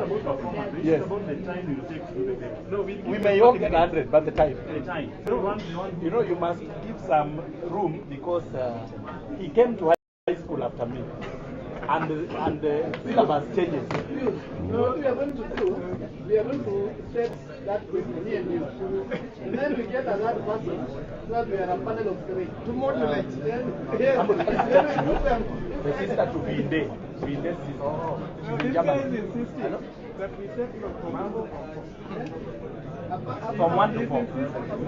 about performance. It's Yes. about the time you take to do the thing. No, We may all get 100, but the time. the time. You know, you must give some room because he came to high school after me, and the syllabus changes. No, what we are going to do, we are going to set that question, me and you. And then we get another person, so that we are a panel of 3. To modulate. Then, yes, then we put them. The sister to be in there. Be in there. Oh, This guy is insisting that we take from from 1 to 4.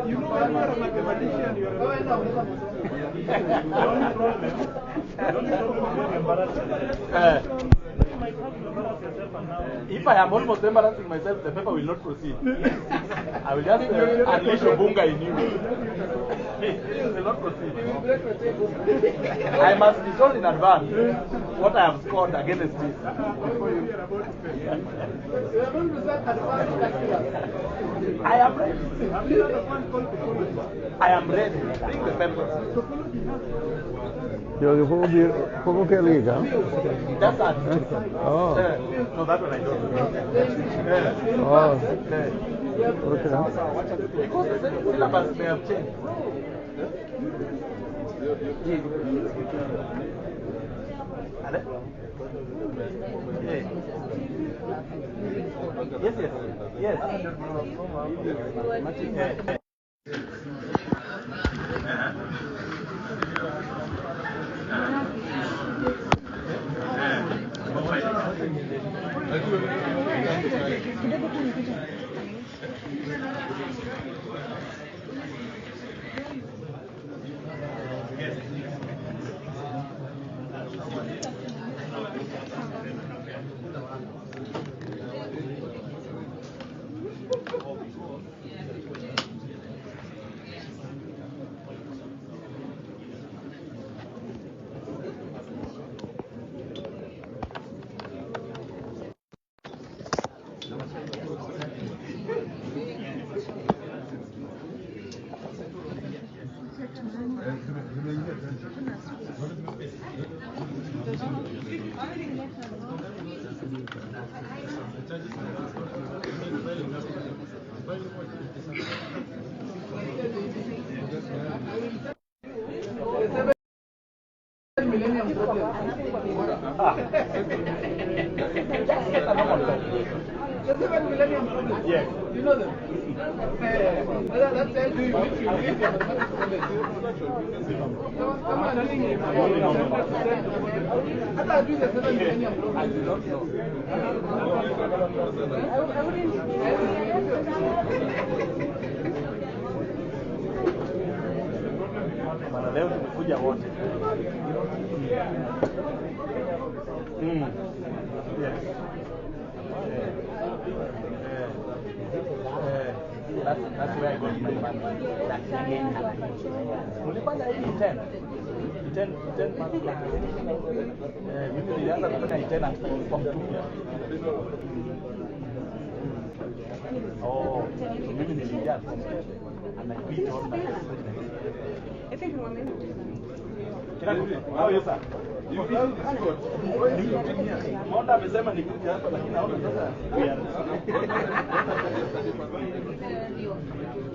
You know, when you are a mathematician, you are a The only problem is being embarrassed. You might have to embarrass yourself and now. If I am almost embarrassing myself, the paper will not proceed. I will just unleash a bunga in you. It will not proceed. I must be told in advance what I have scored against this. We are going to set advanced calculus. I am ready. I am ready. Bring the papers. Yo, ¿cómo que liga? That's it. Oh. No, that one I don't. Oh. Okay. Because the syllabus may have changed. Yes, yes, yes. Millennium problem. The 7 millennium problem. Yes. You know them? That tells you if you believe in mathematics college. Someone telling you I thought you the 7 millennium problem. I do not know. Bana leo tumekuja wote. Yes. That's where I got my money. That's again. Ulipanda hii 10 months ago. Mimi nilianza kufanya hii 10 kwa mtumia. Oh, mimi niliingia kwa mtumia. And I beat all my I think one minute. How are you, sir? Monda amesema nikuja hapa lakini naona sasa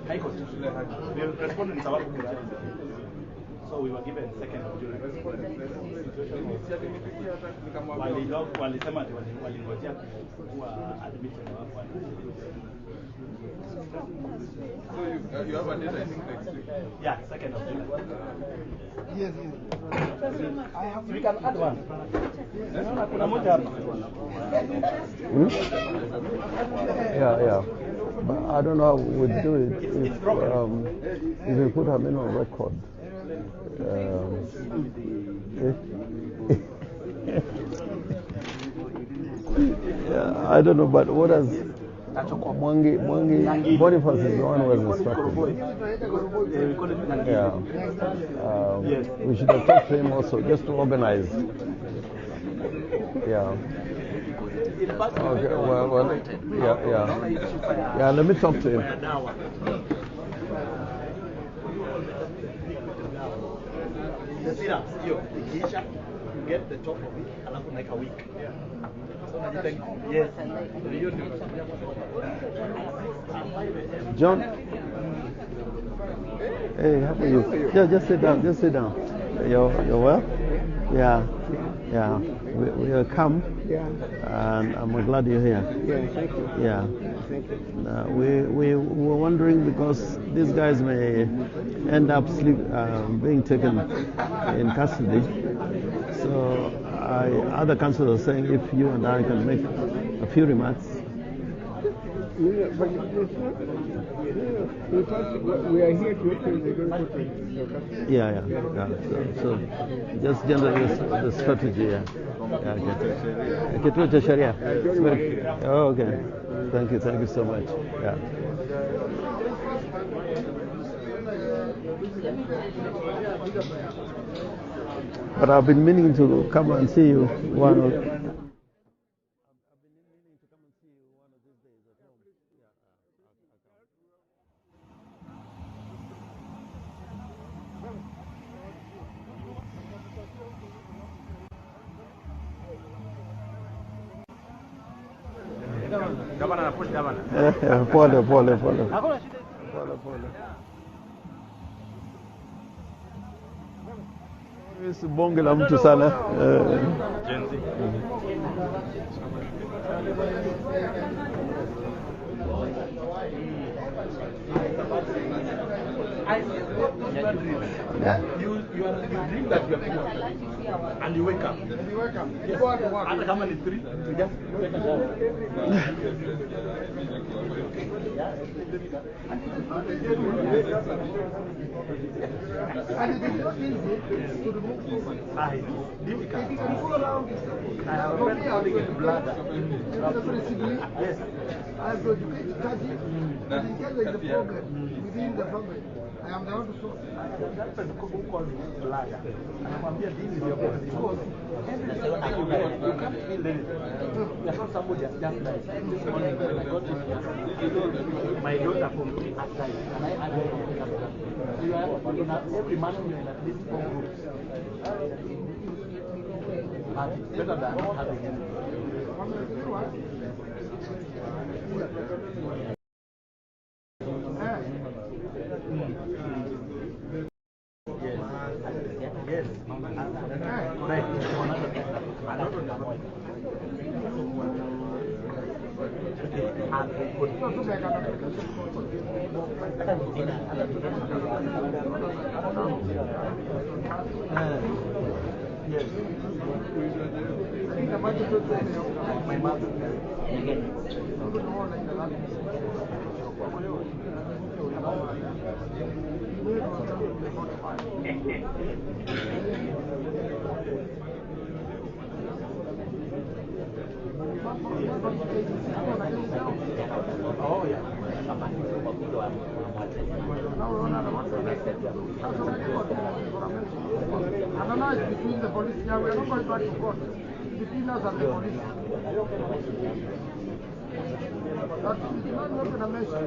High Court. We responded in sababu so we were given second of July. Walisema walingojea kuwa admitted hapo. So you have a date, I think, next week. Yeah, 2nd of July. Yes, yes. We can add one. Kuna moja hapa. Yeah. But I don't know how we do it if we put him in on record. Yeah, I don't know, but what does Mwangi Boniface is the one who was instructed. Yeah. We should have talked to him also, just to organize. Yeah. Okay, well, yeah, let me talk to him. The syrups, you get the top of it, alafu like a week. Yes. John. Hey, how are you? Just sit down. Just sit down. You're well? Yeah. Yeah. We are come. Yeah. And I'm glad you're here. Yeah, thank you. Yeah. Thank you. We were wondering because these guys may end up being taken in custody. So other councillors are saying if you and I can make a few remarks. Yeah, but we are here to open the door. Yeah. So just generally the strategy. Yeah. Kituo cha sheria. Oh, okay. Thank you so much. Yeah. But I've been meaning to come and see you Gavana, push Gavana. Pole. It's bonge la mtu sana. Yeah. You dream that you are poor and you wake up. Yes. After how many 3? You just take a shower. And it is not easy to remove people. Difficult. You can go around. I have a friend calling it bladder. Yes. I have to educate study. And in case there is a problem within the family, I am the one to solve. That person who called me bladder. And I'm here, this is your problem. Because every time you get, you can't feel anything. There's not somebody just like this morning when I got this. My daughter from outside, and I had you are every month you're in at least 4 groups. But it's better than not having anything. Yes. Yes. My mother. Oh, yeah. And now it's between the police. Yeah, we are not going back to court. Between us and the police. But it's not going to mention.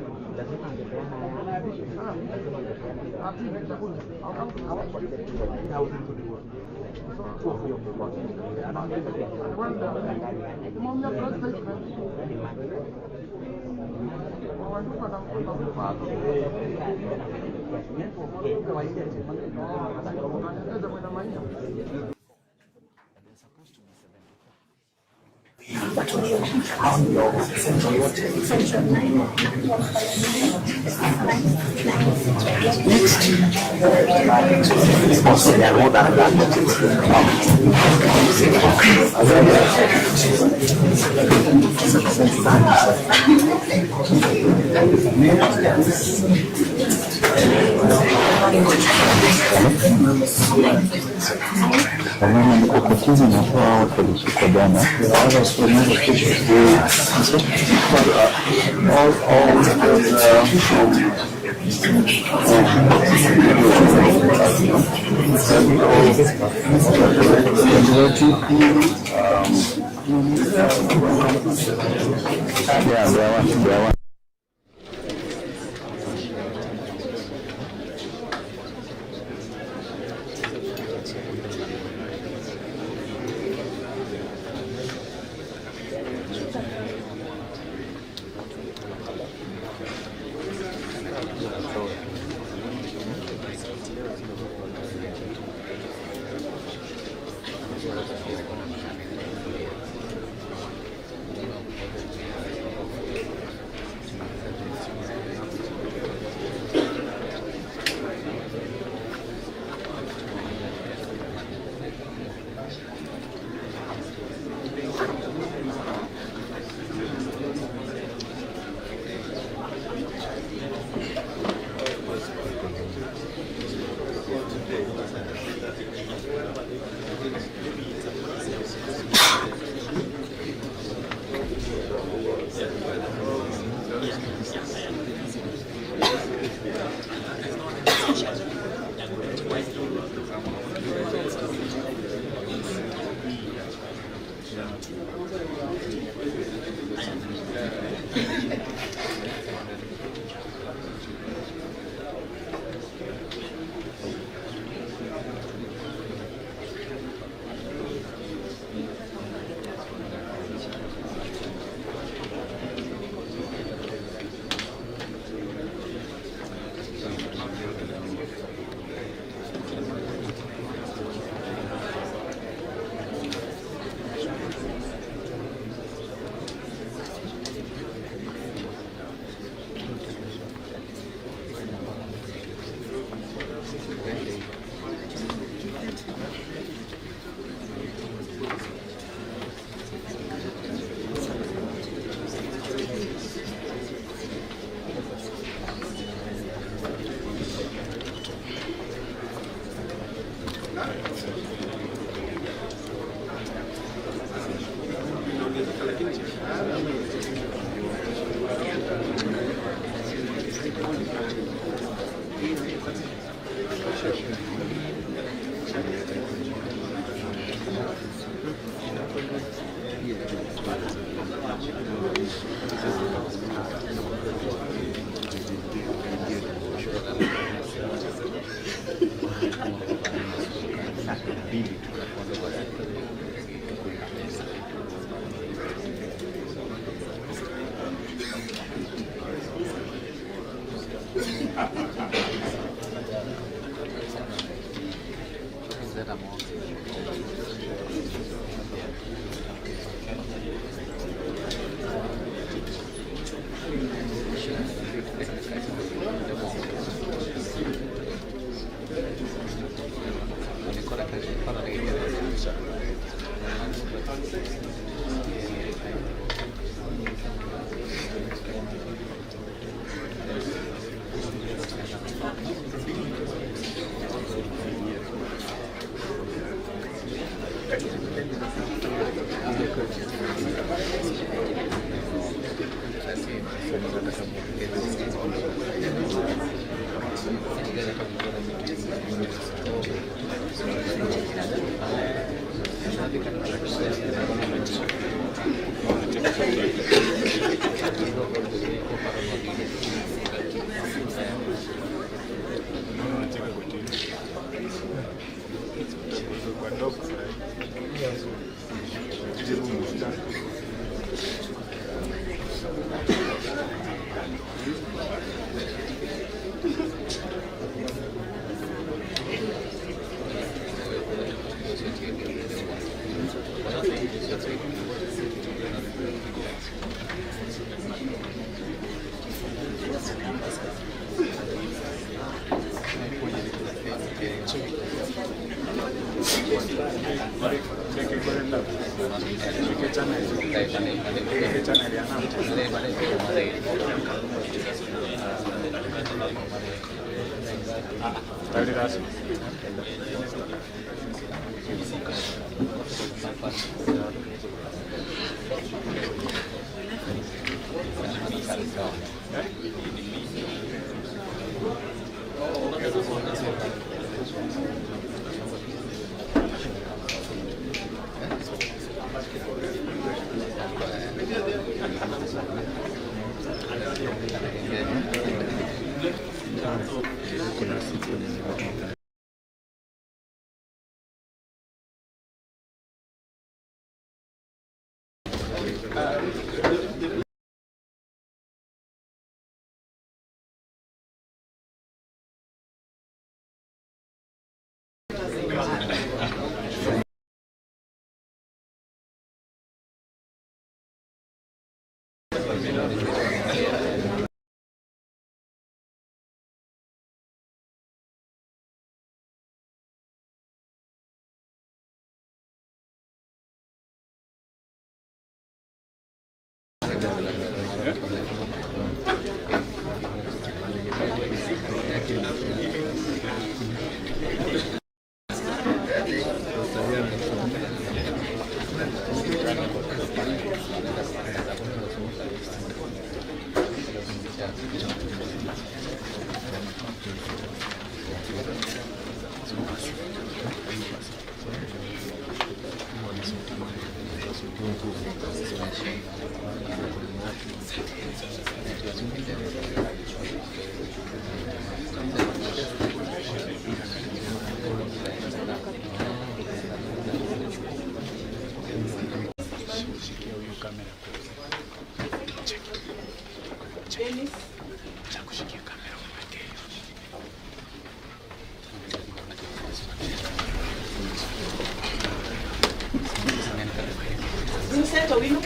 Vincent Owino.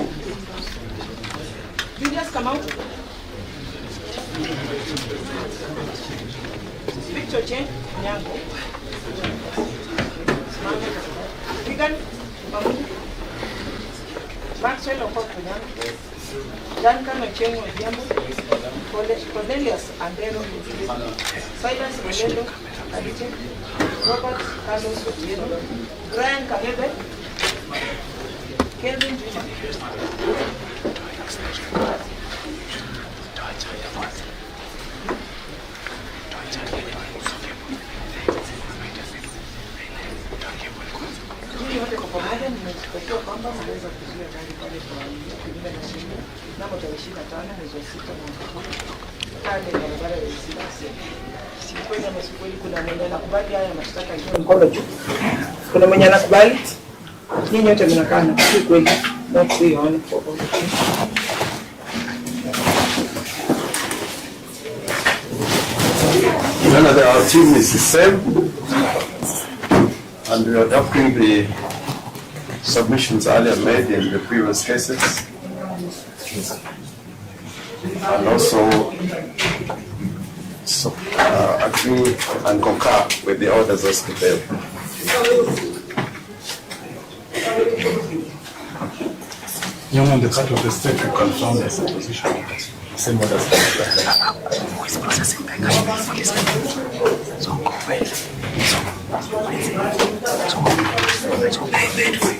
Julius, come out. Victor Chen, Nyango. Vegan, Mamu. Maxwell Okoto, Nyango. Duncan Ochengo, Nyango. Cornelius Andero, Silas Molendo, Alice. Robert Carlos Otieno. Brian Kalebe. Kelvin Juma. Yote kwa pamoja nimechukua kwamba mnaweza kuzuia gari pale kwa kinyume na sheria mnamo tarehe 25 mwezi wa 6 mwaka huu pale barabara ya Isibasi. Sikwenda masukweli, kuna mwenye anakubali haya mashtaka hiyo mkono juu. Kuna mwenye anakubali? Nyinyi wote mnakaa na kweli na kuiona kwa pamoja. our team is the same, and we are adopting the submissions earlier made in the previous cases, and also agree and concur with the orders as prepared. Young on the part of the state to confirm the position. Same orders. Who is processing the cash for this? So go wait. So pay for it.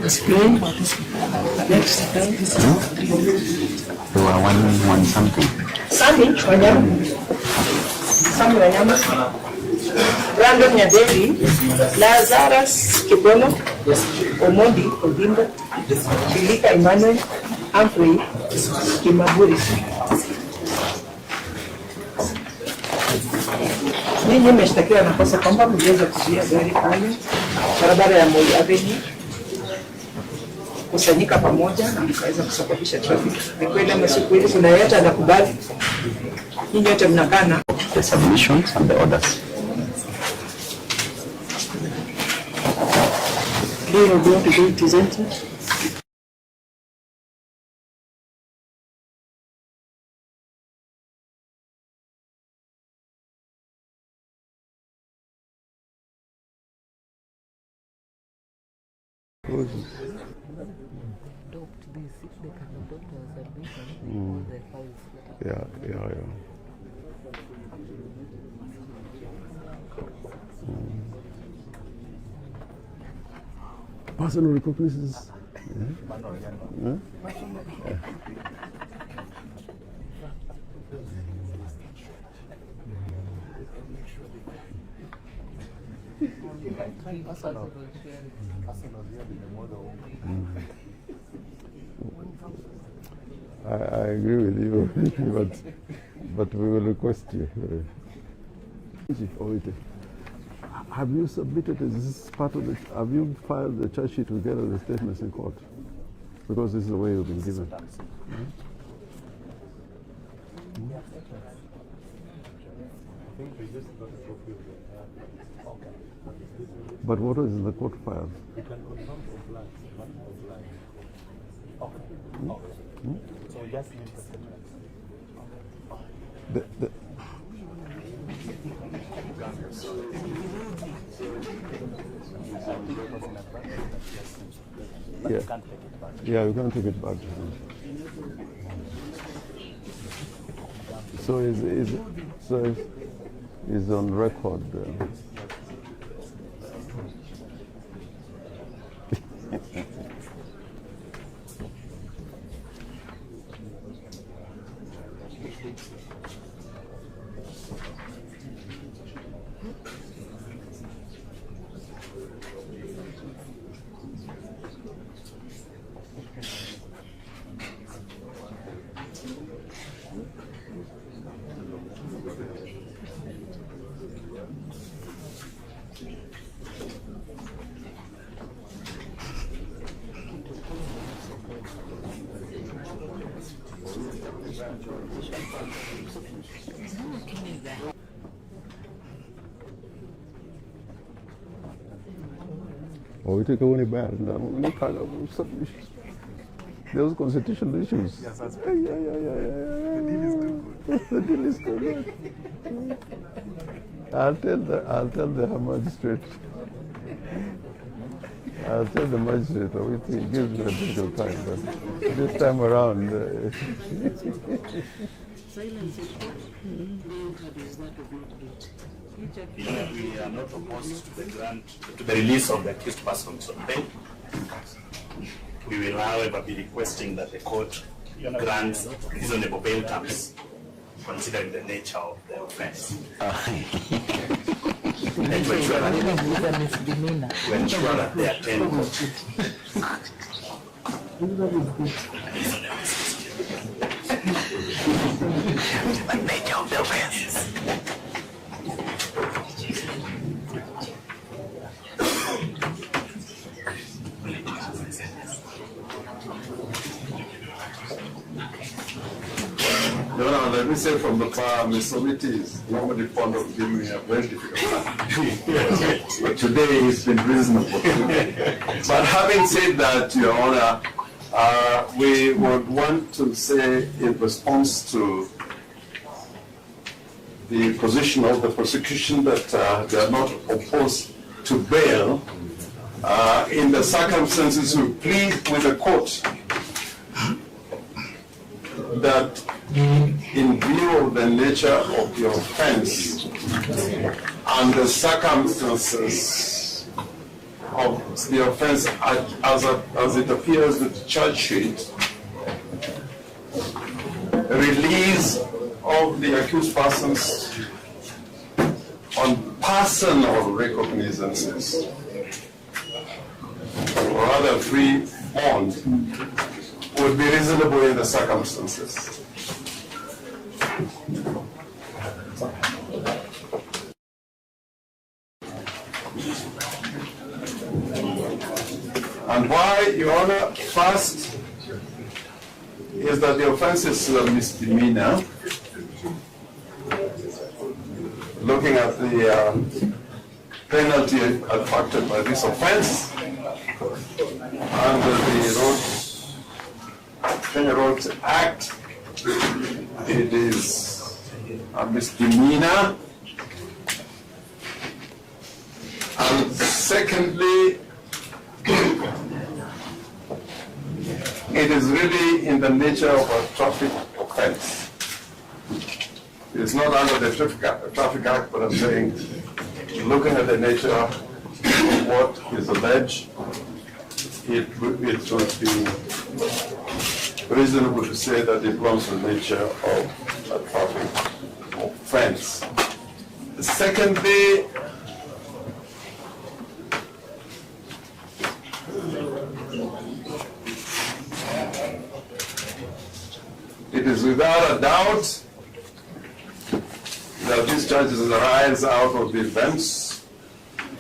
Explain what is next. You are one something. Something wanyama. Brandon Nyadeli, Lazarus Kibolo, Omondi Odimba, Shilika Emmanuel, Humphrey Kimaburi. Ninyi mmeshtakiwa na kosa kwamba mliweza kuzuia gari pale barabara ya Moi Avenue kusanyika pamoja na mkaweza kusababisha traffic. Ni kweli ama si kweli? Kuna yeyote anakubali? Ninyi wote mnakana The submissions and the orders. They are going to do it, isn't it? Yeah. Personal recognizance. I agree with you, but we will request you. Have you submitted, is this part of the, have you filed the charge sheet together with the statements in court? Because this is the way you've been given. But what is in the court file? You can confirm compliance, not compliance. Okay. So we just need the statement. Yeah. You can't take it back. Yeah, you can't take it back. So is on record. Or we take away bad and any kind of submission. Those constitutional issues. Yes, that's The deal is good. I'll tell the magistrate. I'll tell the magistrate. It gives me a bit of time, but this time around. We are not opposed to the release of the accused persons on bail. We will, however, be requesting that the court grants reasonable bail terms, considering the nature of the offense. And to ensure that they attend court. The nature of the offense. Let me say from the far, Ms. Omiti is normally fond of giving me a very difficult time. But today he's been reasonable. But having said that, Your Honor, we would want to say in response to the position of the prosecution that they are not opposed to bail, in the circumstances we plead with the court that in view of the nature of the offense and the circumstances of the offense as it appears with the charge sheet, release of the accused persons on personal recognizances, or rather free bond, would be reasonable in the circumstances. And why, Your Honor, first is that the offense is a misdemeanor. Looking at the penalty attracted by this offense under the Kenya Roads Act, it is a misdemeanor. And secondly, it is really in the nature of a traffic offense. It's not under the Traffic Act, but I'm saying, looking at the nature of what is alleged, it would be reasonable to say that it belongs to the nature of a traffic offense. Secondly, is without a doubt that these charges arise out of the events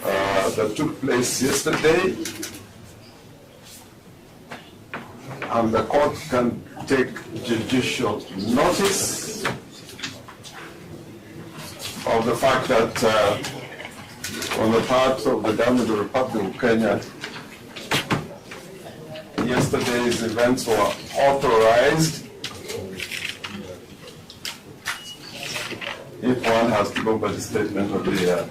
that took place yesterday, and the court can take judicial notice of the fact that on the part of the government of the Republic of Kenya, yesterday's events were authorized. If one has to go by the statement of the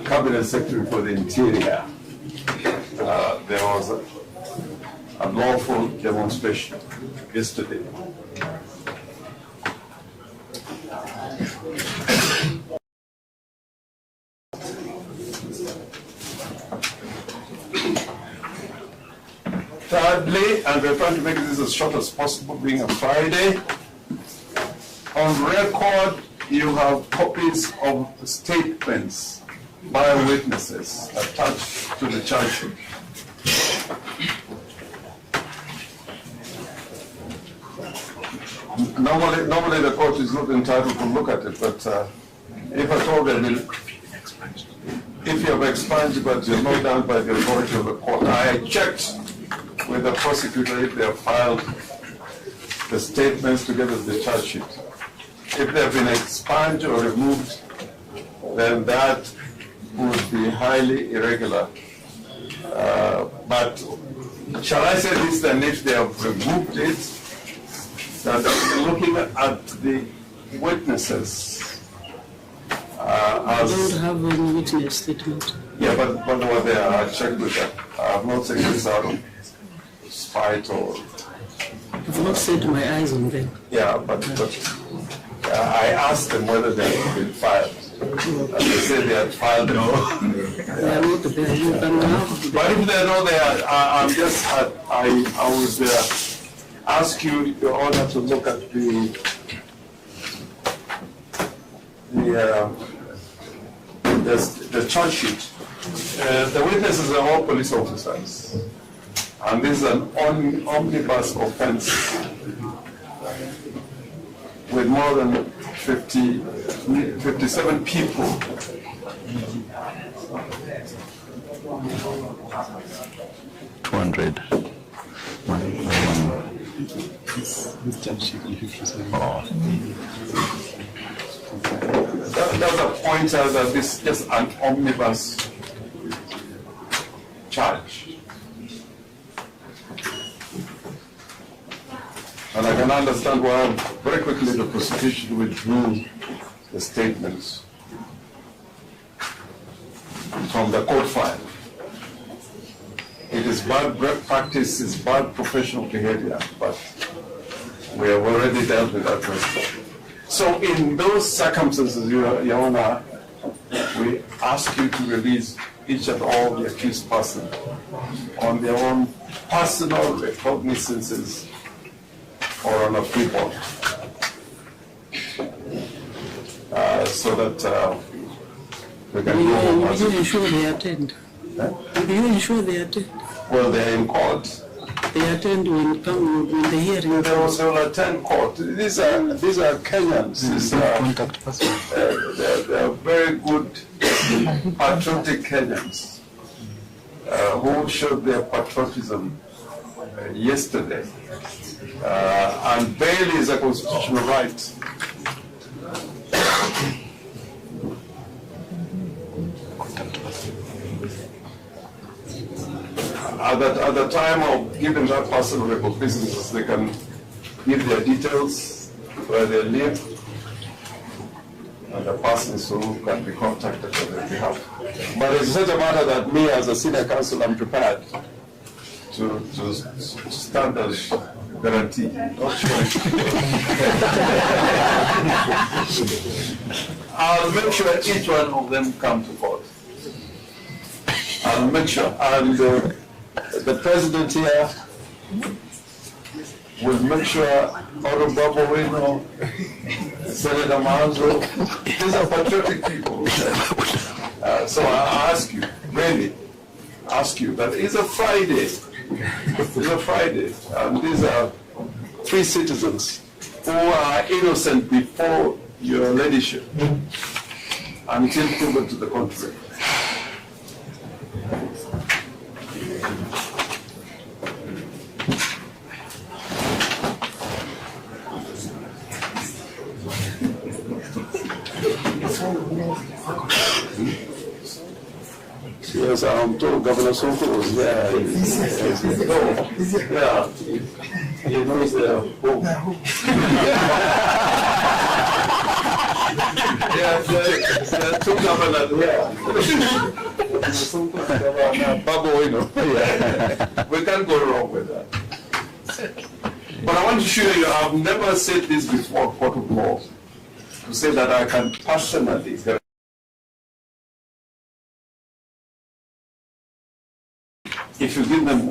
Cabinet Secretary for the Interior, there was a lawful demonstration yesterday. Thirdly, and we're trying to make this as short as possible, being a Friday, on record you have copies of statements by witnesses attached to the charge sheet. Normally the court is not entitled to look at it, but if at all they will, if you have expunged but you're not done by the authority of the court, I checked with the prosecutor if they have filed the statements together with the charge sheet. If they have been expunged or removed, then that would be highly irregular. But shall I say this, then if they have removed it, that looking at the witnesses as... I don't have any witness statement. Yeah, but what they are, I checked with them. I have not said this out of spite or... I've not set my eyes on them. Yeah, but I asked them whether they had been filed. And they said they had filed them. They are not there. You can have But if they know they are, I'm just, I would ask you, Your Honor, to look at the charge sheet. The witnesses are all police officers. And this is an omnibus offense with more than 57 people. That's a pointer that this is just an omnibus charge. And I can understand why very quickly the prosecution withdrew the statements from the court file. It is bad practice, it's bad professional behavior, but we have already dealt with that question. So in those circumstances, Your Honor, we ask you to release each and all the accused persons on their own personal recognizances or on a free bond, so that we can go home. Will you ensure they attend? Will you ensure they attend? Well, they are in court. They attend when the hearing. They will attend court. These are Kenyans. They are very good, patriotic Kenyans who showed their patriotism yesterday. And bail is a constitutional right. At the time of giving that person recognizances, they can give their details, where they live, and the persons who can be contacted on their behalf. But it's such a matter that me as a senior counsel, I'm prepared to stand as guarantee. I'll make sure each one of them come to court. I'll make sure. And the president here will make sure Orengo Babu, Senator Manzo, these are patriotic people. So I ask you, really, ask you, that it's a Friday. It's a Friday, and these are 3 citizens who are innocent before your ladyship until proven to the contrary. Yes, I'm told Governor Sonko was there. Yeah, he knows the home. Yeah, there are 2 governors here. Babu, you know. Yeah. We can't go wrong with that. But I want to show you, I've never said this before, court of law, to say that I can personally. If you give them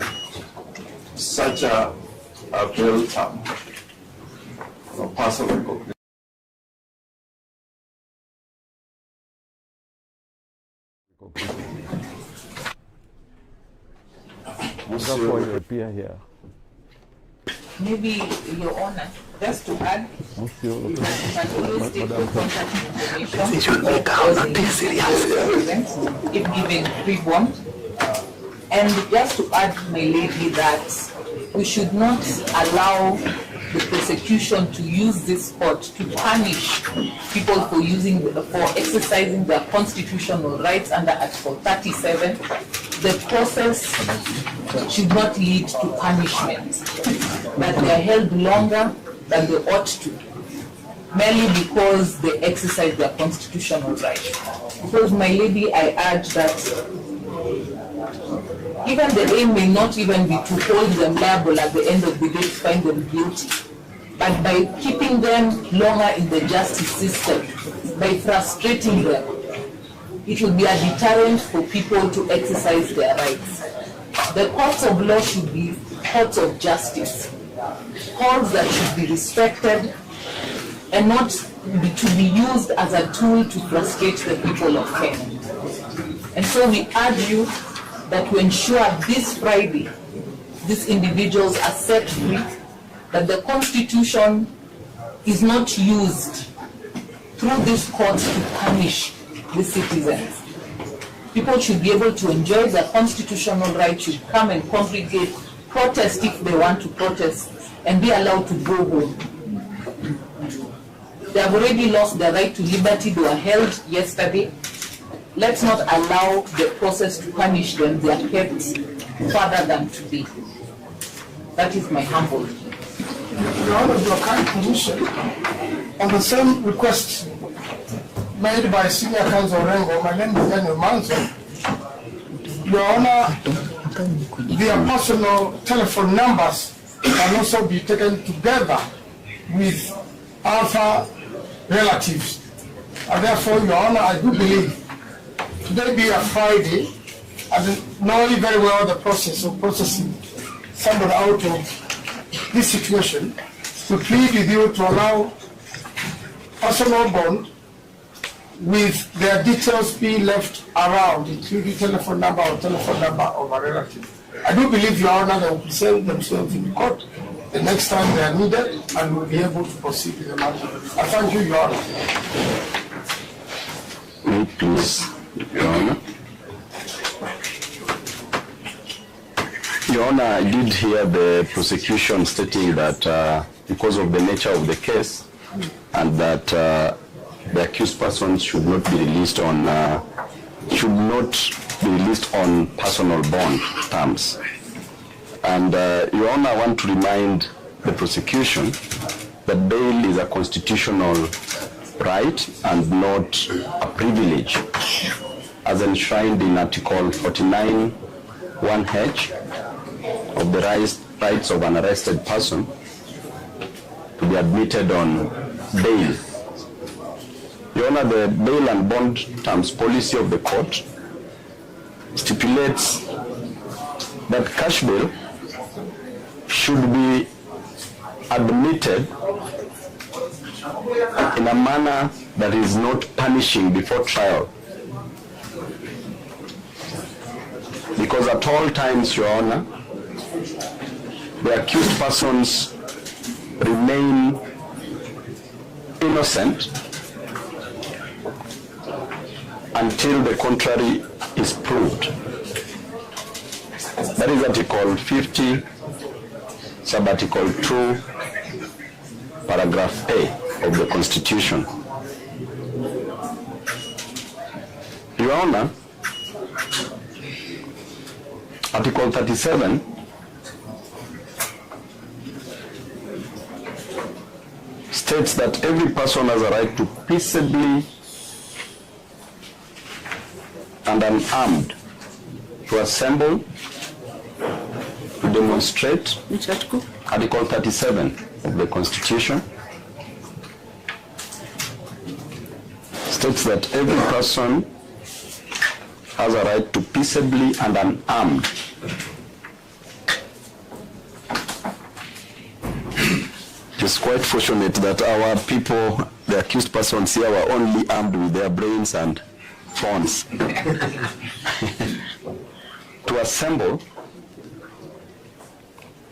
such a bail term, a personal recognition. Therefore, you appear here. Maybe, Your Honor, just to add, you can always take the contact information if given pre-warned. And just to add, my lady, that we should not allow the prosecution to use this court to punish people for exercising their constitutional rights under Article 37. The process should not lead to punishment, that they are held longer than they ought to, merely because they exercise their constitutional rights. Because, my lady, I urge that even the aim may not even be to hold them liable at the end of the day to find them guilty, but by keeping them longer in the justice system, by frustrating them, it will be a deterrent for people to exercise their rights. The courts of law should be courts of justice, courts that should be respected and not to be used as a tool to frustrate the people of Kenya. And so we urge you that to ensure this Friday, these individuals are set free, that the Constitution is not used through this court to punish the citizens. People should be able to enjoy their constitutional right, should come and congregate, protest if they want to protest, and be allowed to go home. They have already lost their right to liberty. They were held yesterday. Let's not allow the process to punish them. They are kept further than today. That is my humble view. Your Honor, your kind permission, on the same request made by Senior Counsel Orengo, my name is Daniel Manson. Your Honor, their personal telephone numbers can also be taken together with other relatives. And therefore, Your Honor, I do believe today be a Friday, and knowing very well the process of processing someone out of this situation, to plead with you to allow personal bond with their details being left around, including telephone number or telephone number of a relative. I do believe, Your Honor, they will present themselves in court the next time they are needed and will be able to proceed with the matter. I thank you, Your Honor. May please, Your Honor. Your Honor, I did hear the prosecution stating that because of the nature of the case and that the accused persons should not be released on personal bond terms. And Your Honor, I want to remind the prosecution that bail is a constitutional right and not a privilege, as enshrined in Article 49 1H of the rights of an arrested person to be admitted on bail. Your Honor, the bail and bond terms policy of the court stipulates that cash bail should be admitted in a manner that is not punishing before trial. Because at all times, Your Honor, the accused persons remain innocent until the contrary is proved. That is Article 50, Sub-Article 2, Paragraph A of the Constitution. Your Honor, Article 37 states that every person has a right to peaceably and unarmed to assemble, to demonstrate. Which article? Article 37 of the Constitution states that every person has a right to peaceably and unarmed it is quite fortunate that our people, the accused persons here, were only armed with their brains and phones. To assemble,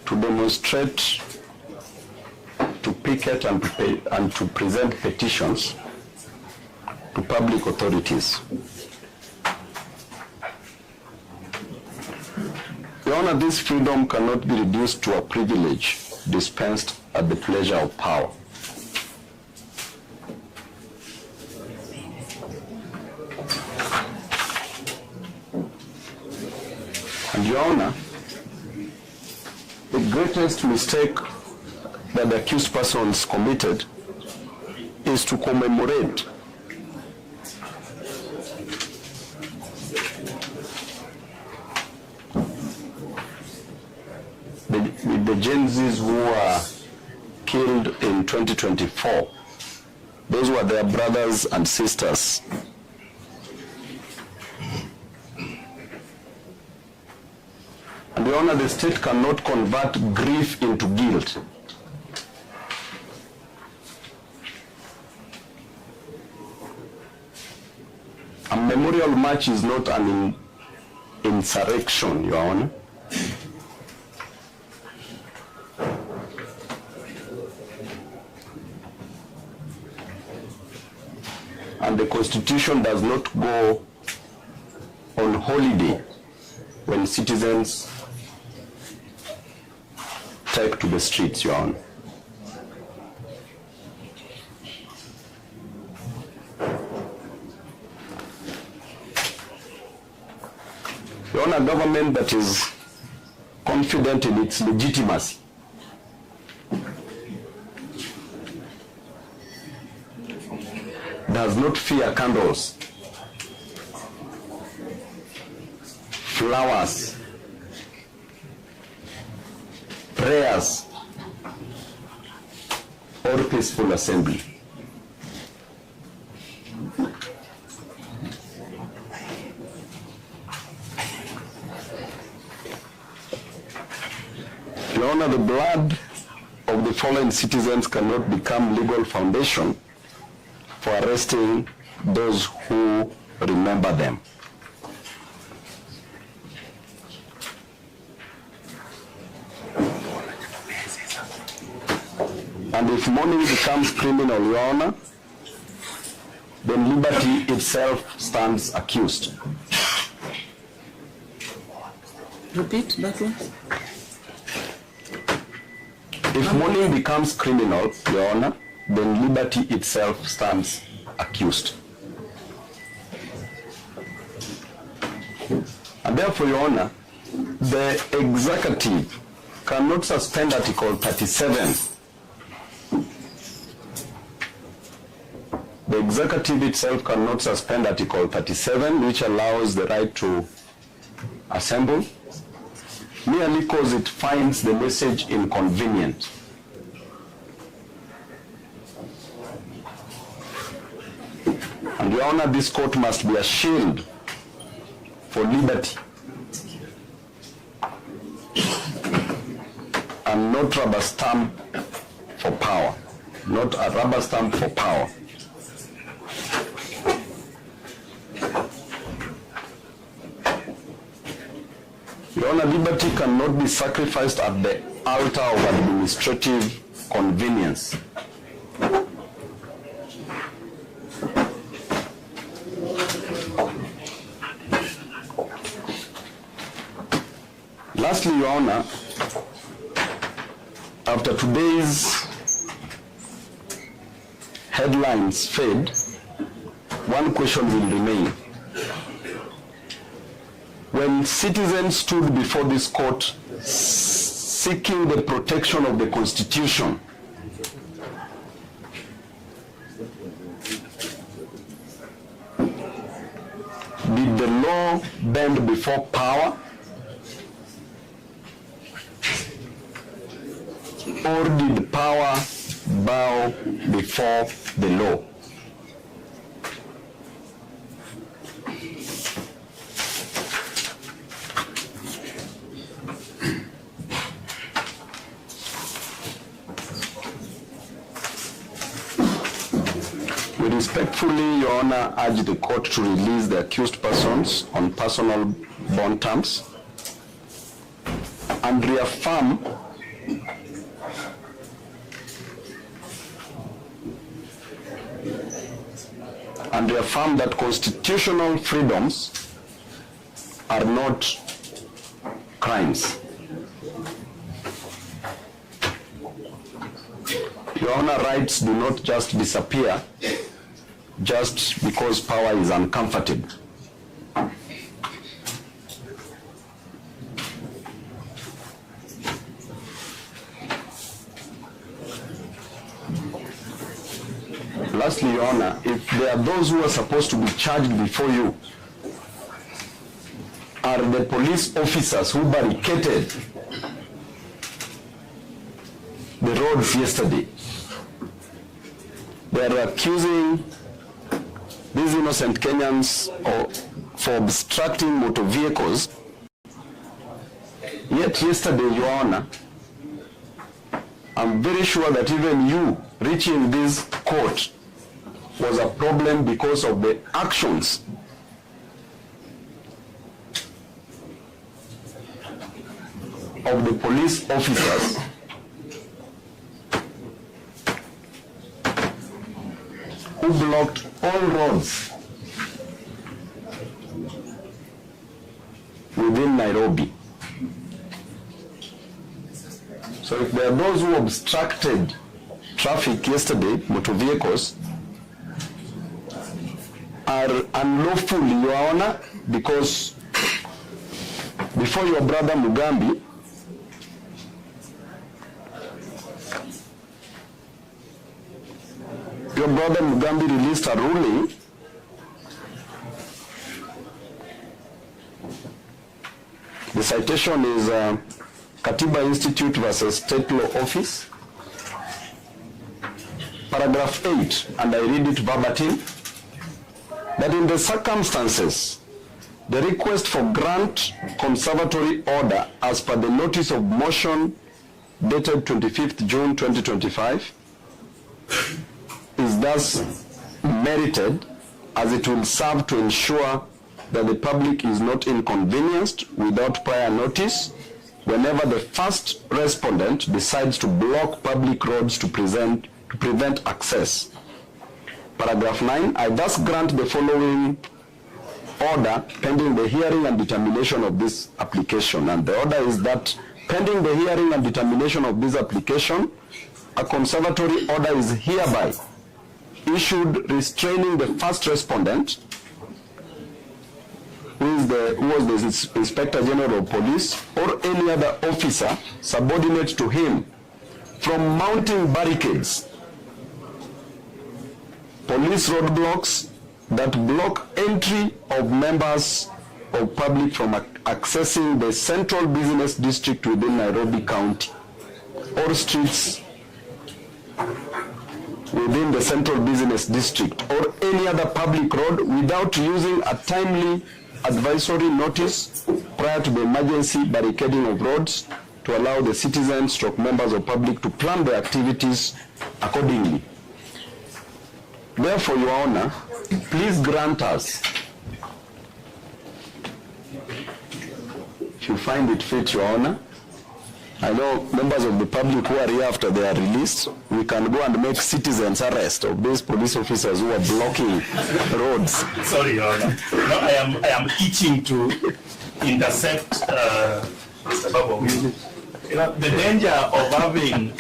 to demonstrate, to picket and to present petitions to public authorities. Your Honor, this freedom cannot be reduced to a privilege dispensed at the pleasure of power. And Your Honor, the greatest mistake that the accused persons committed is to commemorate the Gen Zs who were killed in 2024. Those were their brothers and sisters. And Your Honor, the state cannot convert grief into guilt. A memorial march is not an insurrection, Your Honor. And the Constitution does not go on holiday when citizens take to the streets, Your Honor. Your Honor, a government that is confident in its legitimacy does not fear candles, flowers, prayers, or peaceful assembly. Your Honor, the blood of the fallen citizens cannot become legal foundation for arresting those who remember them. And if mourning becomes criminal, Your Honor, then liberty itself stands accused. Repeat that one. If mourning becomes criminal, Your Honor, then liberty itself stands accused. And therefore, Your Honor, the executive cannot suspend Article 37. The executive itself cannot suspend Article 37, which allows the right to assemble, merely because it finds the message inconvenient. And Your Honor, this court must be a shield for liberty and not rubber stamp for power, not a rubber stamp for power. Your Honor, liberty cannot be sacrificed at the altar of administrative convenience. Lastly, Your Honor, after today's headlines fade, one question will remain. When citizens stood before this court seeking the protection of the Constitution, did the law bend before power? Or did power bow before the law? We respectfully, Your Honor, urge the court to release the accused persons on personal bond terms and reaffirm that constitutional freedoms are not crimes. Your Honor, rights do not just disappear just because power is uncomfortable. Lastly, Your Honor, if there are those who are supposed to be charged before you are the police officers who barricaded the roads yesterday, they are accusing these innocent Kenyans for obstructing motor vehicles. Yet yesterday, Your Honor, I'm very sure that even you reaching this court was a problem because of the actions of the police officers who blocked all roads within Nairobi. So if there are those who obstructed traffic yesterday, motor vehicles, are unlawful, Your Honor, because before your brother Mugambi, released a ruling the citation is Katiba Institute versus State Law Office, paragraph 8, and I read it verbatim, that in the circumstances, the request for grant conservatory order as per the notice of motion dated 25th June 2025 is thus merited, as it will serve to ensure that the public is not inconvenienced without prior notice whenever the first respondent decides to block public roads to prevent access. Paragraph 9, I thus grant the following order pending the hearing and determination of this application. And the order is that pending the hearing and determination of this application, a conservatory order is hereby issued restraining the first respondent, who was the Inspector General of Police or any other officer subordinate to him, from mounting barricades, police roadblocks that block entry of members of public from accessing the central business district within Nairobi County, or streets within the central business district, or any other public road without using a timely advisory notice prior to the emergency barricading of roads to allow the citizens / members of public to plan their activities accordingly. Therefore, Your Honor, please grant us if you find it fit, Your Honor. I know members of the public who are here after they are released, we can go and make citizens arrest of these police officers who are blocking roads. Sorry, Your Honor. No, I am itching to intercept Mr. Babu. You know, the danger of having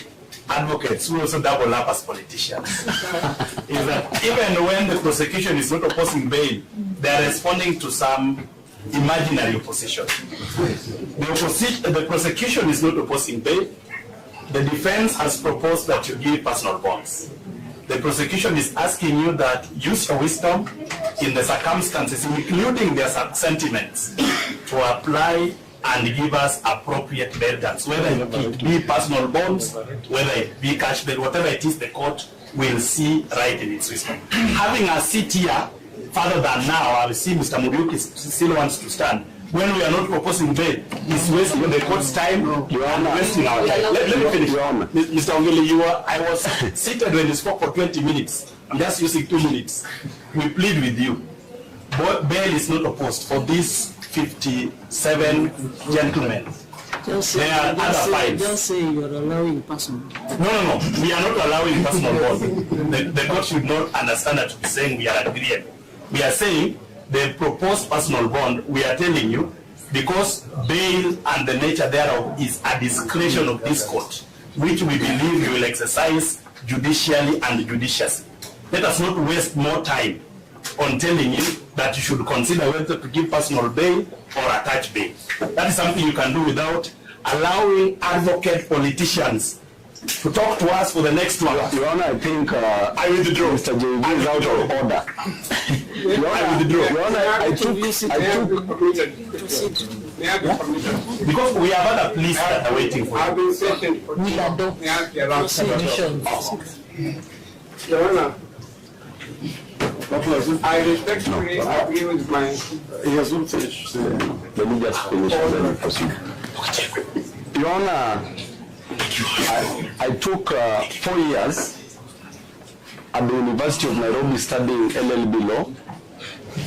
advocates who also double up as politicians is that even when the prosecution is not opposing bail, they are responding to some imaginary opposition. The prosecution is not opposing bail. The defense has proposed that you give personal bonds. The prosecution is asking you that use your wisdom in the circumstances, including their sentiments, to apply and give us appropriate bail terms, whether it be personal bonds, whether it be cash bail, whatever it is, the court will see right in its wisdom. Having a seat here, further than now, I see Mr. Muriuki still wants to stand. When we are not proposing bail, it's wasting the court's time and wasting our time. Let me finish. Mr. Ongele, I was seated when you spoke for 20 minutes. I'm just using 2 minutes. We plead with you. Bail is not opposed for these 57 gentlemen. There are other files. Just say you're allowing personal. No. We are not allowing personal bond. The court should not understand that to be saying we are agreeing. We are saying the proposed personal bond, we are telling you, because bail and the nature thereof is a discretion of this court, which we believe we will exercise judicially and judiciously. Let us not waste more time on telling you that you should consider whether to give personal bail or attach bail. That is something you can do without allowing advocate politicians to talk to us for the next one. Your Honor, I think I withdraw. Mr. JV is out of order. Your Honor, I withdraw. Your Honor, I took because we have other police that are waiting for I've you. been sitting for We adopt Your Honor, I respectfully agree with my... He has not finished. Let me just finish and then proceed. Your Honor, I took 4 years at the University of Nairobi studying LLB law.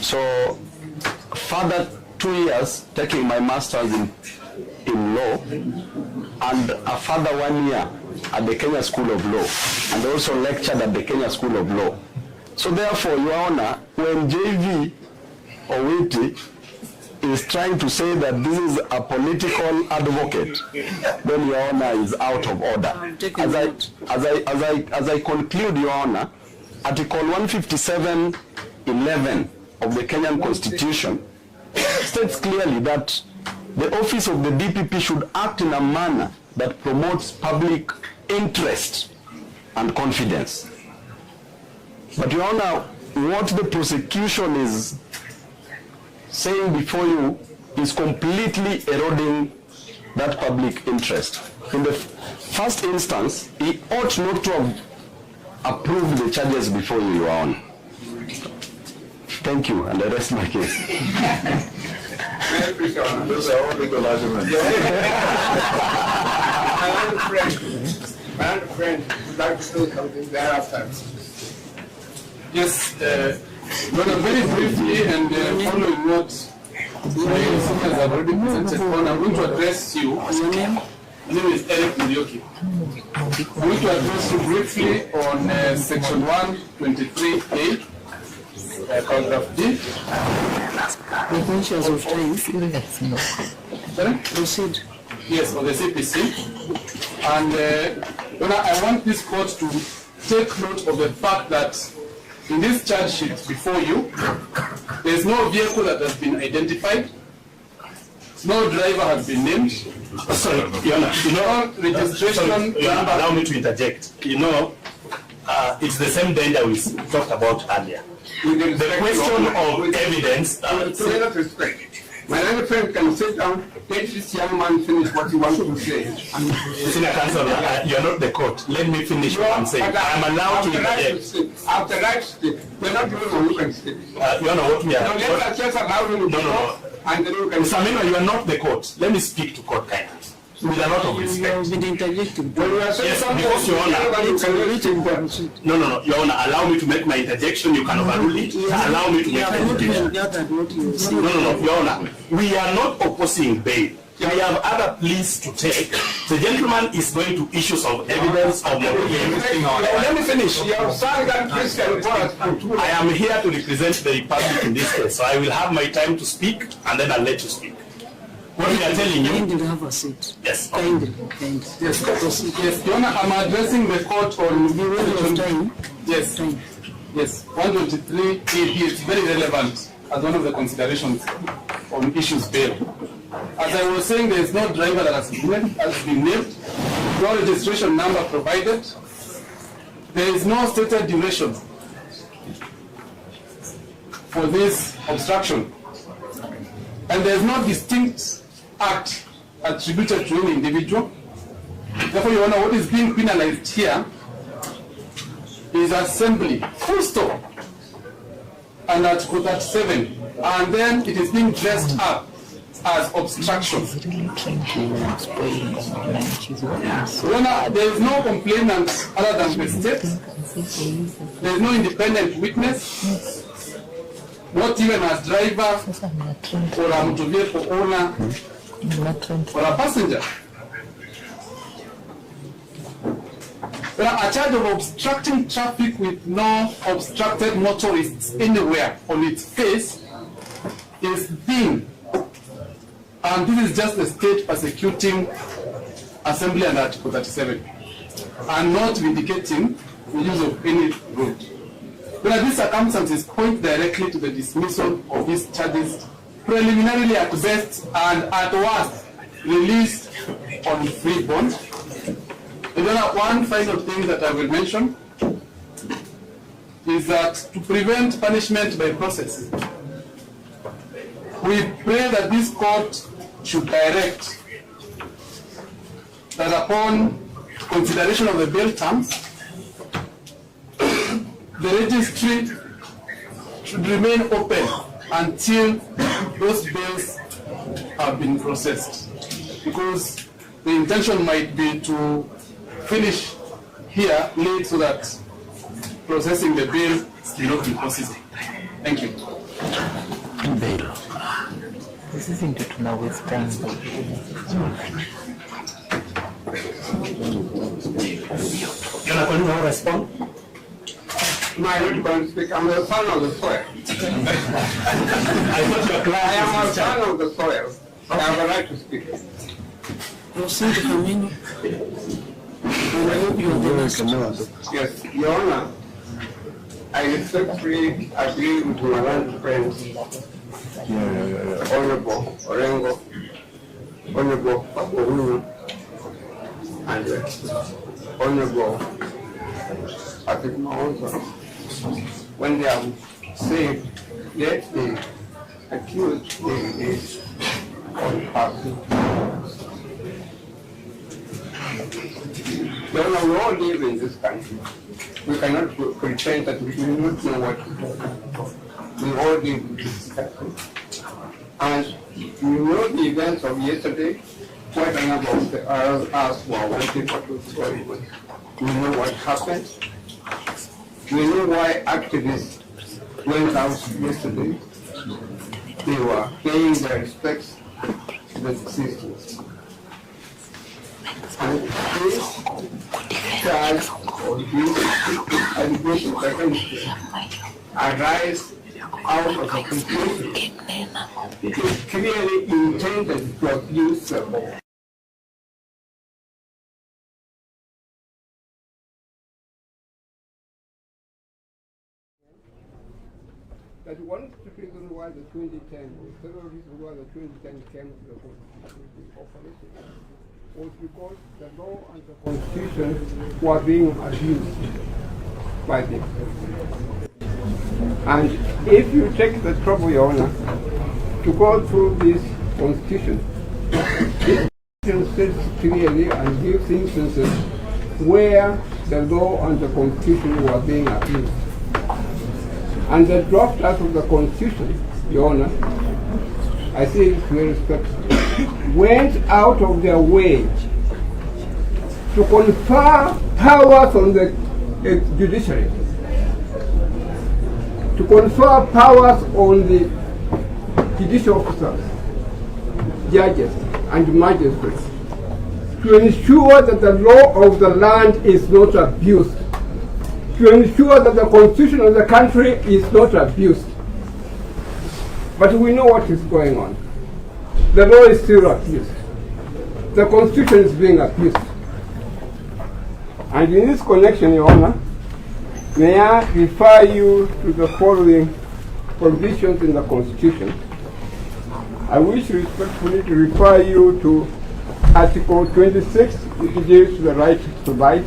So further 2 years taking my master's in law, and a further 1 year at the Kenya School of Law, and also lectured at the Kenya School of Law. So therefore, Your Honor, when JV Owiti is trying to say that this is a political advocate, then Your Honor is out of order. As I conclude, Your Honor, Article 157(11) of the Kenyan Constitution states clearly that the office of the DPP should act in a manner that promotes public interest and confidence. But Your Honor, what the prosecution is saying before you is completely eroding that public interest. In the first instance, he ought not to have approved the charges before you, Your Honor. Thank you, and I rest my case. Those are all legal arguments. My old friend would like to say something thereafter. Yes, very briefly and following what my seniors have already presented on, I'm going to address you. Your name? My name is Eric Murioki. I'm going to address you briefly on section 123A, paragraph D. The conscience of time. Sorry? Proceed. Yes, on the CPC. And I want this court to take note of the fact that in this charge sheet before you, there is no vehicle that has been identified, no driver has been named. Sorry, Your Honor, registration. Allow me to interject. It's the same danger we talked about earlier. The question of evidence. My other friend can sit down, let this young man finish what he wants to say. Senior counsel, you're not the court. Let me finish what I'm saying. I'm allowed to interject. After right speak, we're not doing what you can speak. You know what we are. Now let us just allow him to talk, and then you can... Mr. Amino, you are not the court. Let me speak to court kindly. With a lot of You respect. have been interjected. When you are saying Yes, something, because Your Honor, you can reach it. No, Your Honor, allow me to make my interjection. You can overrule it. Allow me to You make my have not interjection. been gathered what you say. No, Your Honor. We are not opposing bail. We have other pleas to take. The gentleman is going to issue some evidence of Let me finish. I am here to represent the Republic in this case, so I will have my time to speak, and then I'll let you speak. What we are telling you. Kindly have a seat. Yes. Kindly. Yes, Your Honor, I'm addressing the court on Time. Yes. Yes. 123 AB is very relevant as one of the considerations on issues bail. As I was saying, there is no driver that has been named, no registration number provided. There is no stated duration for this obstruction. And there is no distinct act attributed to any individual. Therefore, Your Honor, what is being penalized here is assembly, full stop, and Article 37, and then it is being dressed up as obstruction. Your Honor, there is no complainant other than the state. There is no independent witness, not even a driver or a motor vehicle owner or a passenger. A charge of obstructing traffic with no obstructed motorists anywhere on its face is thin, and this is just the state persecuting assembly under Article 37 and not vindicating the use of any road. But these circumstances point directly to the dismissal of these charges, preliminarily at best and at worst released on free bond. And then one final thing that I will mention is that to prevent punishment by process, we pray that this court should direct that upon consideration of the bail terms, the registry should remain open until those bails have been processed, because the intention might be to finish here late so that processing the bail will not be possible. Thank you. Bail. This isn't it now with time. Can you respond? No, I don't want to speak. I'm a son of the soil. I thought your class. I am a son of the soil. I have a right to speak. Proceed, Camino. Yes, Your Honor, I respectfully agree with my learned friend, Honorable Orengo, Honorable Babu, and Honorable Atikmaonzo, when they have said, let the accused be released on party. We all live in this country. We cannot pretend that we do not know what to do. We all live in this country. And we know the events of yesterday. Quite a number of us who are wanting to story. We know what happened. We know why activists went out yesterday. They were paying their respects to the deceased. And this charge or this allegation arise out of a conclusion. It is clearly intended to abuse the law. That one of the reasons why the 2010, several reasons why the 2010 came to the operation was because the law and the constitution were being abused by them. And if you take the trouble, Your Honor, to go through this constitution, it says clearly and gives instances where the law and the constitution were being abused. And the drafters of the constitution, Your Honor, I say it very respectfully, went out of their way to confer powers on the judiciary, to confer powers on the judicial officers, judges, and magistrates to ensure that the law of the land is not abused, to ensure that the constitution of the country is not abused. But we know what is going on. The law is still abused. The constitution is being abused. And in this connection, Your Honor, may I refer you to the following provisions in the Constitution. I wish respectfully to refer you to Article 26, which deals to the right to life.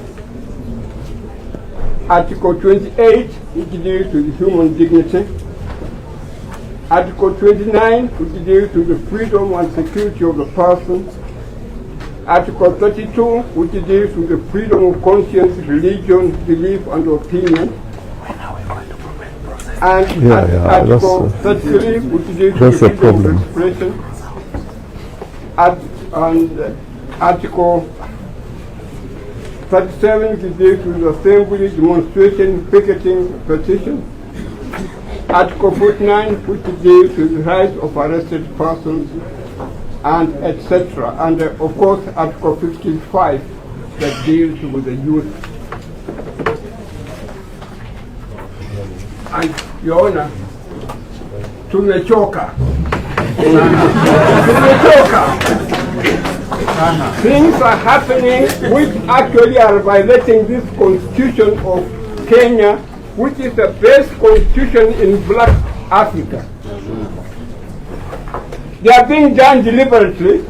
Article 28, which deals to the human dignity. Article 29, which deals to the freedom and security of the person. Article 32, which deals with the freedom of conscience, religion, belief, and opinion. And Article 33, which deals with the freedom of expression. And Article 37, which deals with assembly, demonstration, picketing, petition. Article 49, which deals with the rights of arrested persons, and etc. And of course, Article 55 that deals with the youth. And Your Honor, tumechoka. Things are happening which actually are violating this constitution of Kenya, which is the best constitution in black Africa. They are being done deliberately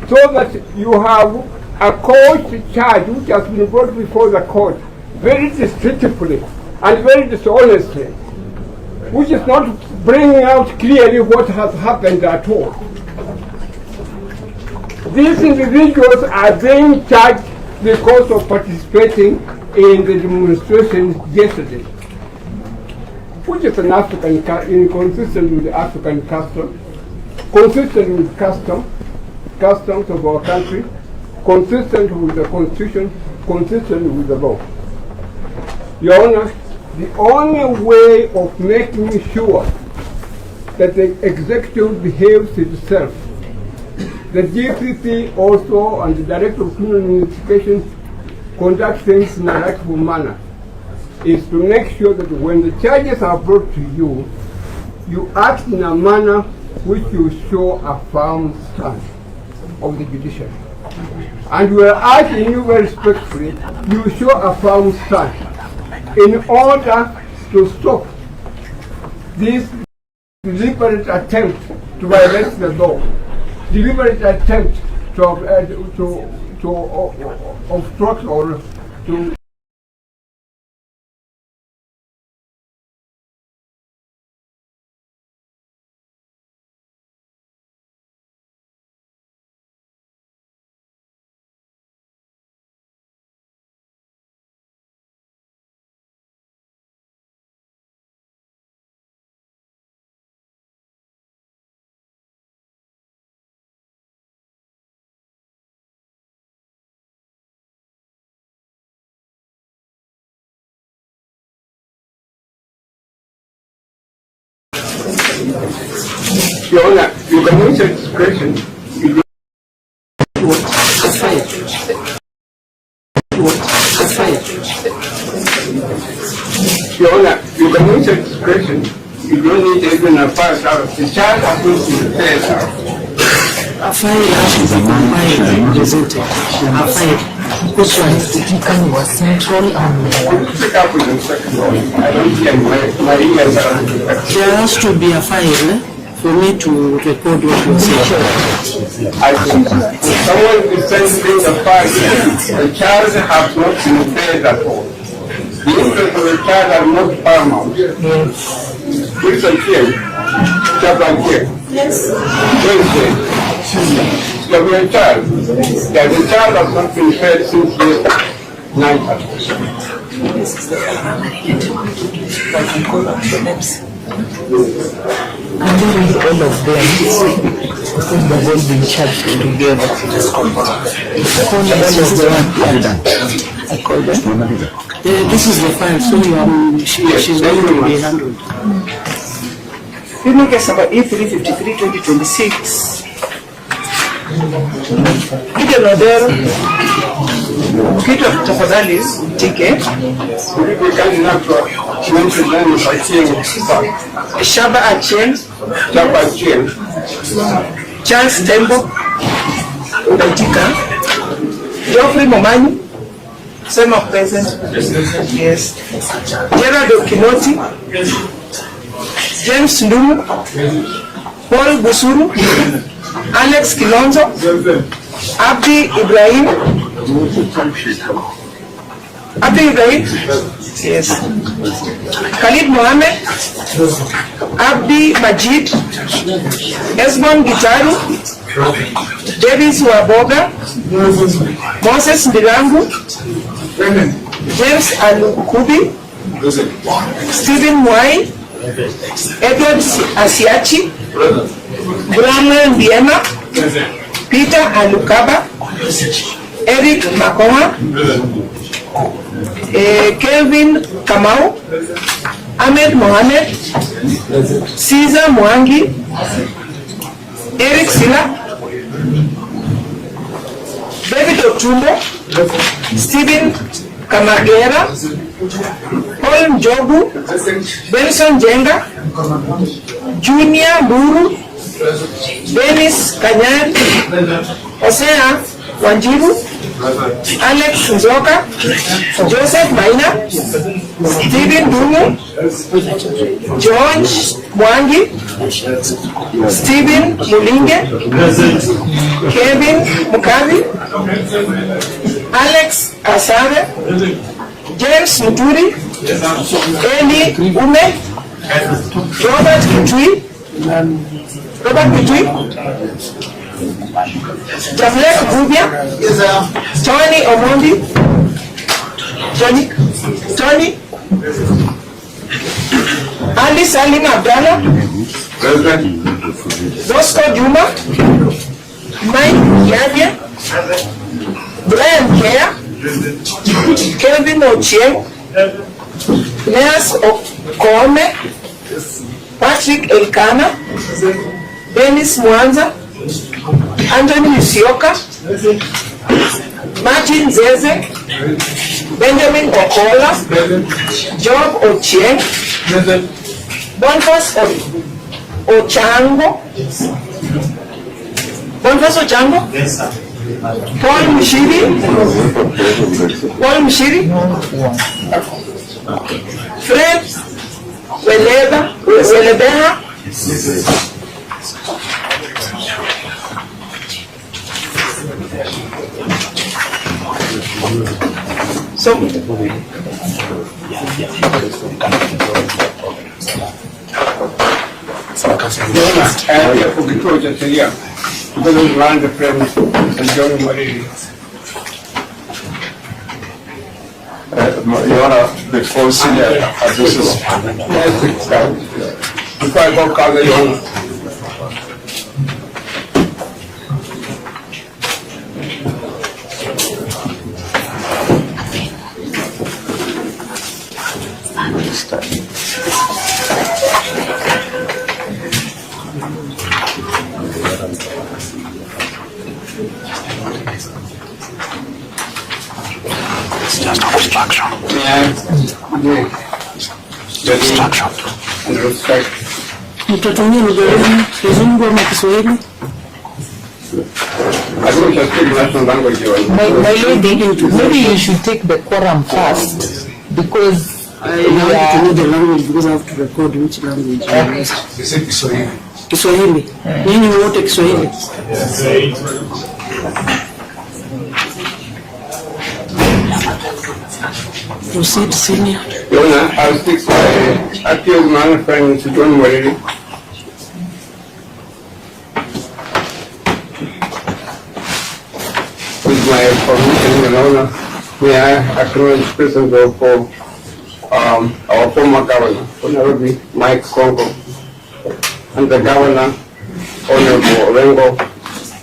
so that you have a court charge which has been brought before the court very deceitfully and very dishonestly, which is not bringing out clearly what has happened at all. These individuals are being charged because of participating in the demonstration yesterday, which is an African, inconsistent with the African custom, consistent with customs of our country, consistent with the constitution, consistent with the law. Your Honor, the only way of making sure that the executive behaves itself, the GPP also and the Director of Criminal Investigation conduct things in a rightful manner, is to make sure that when the charges are brought to you, you act in a manner which you show a firm stand of the judiciary. And we are asking you very respectfully, you show a firm stand in order to stop this deliberate attempt to violate the law, deliberate attempt to obstruct or to Your Honor, you can use your discretion. Your Honor, you can use your discretion. You don't need even a file out. The child has not been paid out. A file is a file presented. A file. Which one is the Deacon was central and pick up with the second one. I don't get my emails are. There has to be a file for me to record what you say. I think someone is sending the file. The child has not been paid at all. The interest of the child are not paramount. Please again, chapter here. Yes. Wednesday. You have a child. The child has not been paid since the night. This is the I can call out the names. I'm reading all of them because they've all been charged together. Call all of them. I call them. This is the file, so she's going to be handled. Criminal case number E353/2026. Gideon Odero, kitu tafadhali tike. Shaba Achieng, Charles Tembo, Udaitika, Geoffrey Momanyi, Sema present. Yes. Gerard Okinoti, James Ndumu, Paul Busuru, Alex Kilonzo, Abdi Ibrahim, yes. Khalid Mohammed, Abdi Majid, Esmond Gitaru, Davis Waboga, Moses Ndilangu, James Alukubi, Stephen Mwai, Edward Asiachi, Brahma Ndiema, Peter Alukaba, Eric Makoha, Kelvin Kamau, Ahmed Mohamed, Caesar Mwangi, Eric Sila, David Otumbo, Stephen Kamagera, Paul Njogu, Benson Jenga, Junior Mburu, Dennis Kanyari, Hosea Wanjiru, Alex Nzoka, Joseph Maina, Stephen Dungu, George Mwangi, Stephen Mulinge, Kevin Mukavi, Alex Asare, James Muturi, Eli Ume, Robert Kitui, Jamlek Bubia, Tony Omondi, Tony, Ali Salim Abdallah, Bosco Juma, Mike Yavia, Brian Kea, Kelvin Ochieng, Neas Okome, Patrick Elkana, Dennis Mwanza, Anthony Usioka, Martin Zeze, Benjamin Okola, Job Ochieng, Boniface Ochango, Paul Mshiri, Fred Welebeha, so Your Honor, before senior addresses. Before I go call the Your Honor. It's just obstruction. Obstruction. And respect. Mtatumia lugha gani? Kizungu ama Kiswahili? I think we should speak national language. My lady, maybe you should take the quorum first because I have to know the language because I have to record which language. Kiswahili. Nini wote Kiswahili? Proceed, senior. Your Honor, I'll speak to my active man friend, Mr. John Morelli. With my permission, Your Honor, may I acknowledge the presence of our former governor, Nairobi, Mike Sonko, and the governor, Honorable Orengo,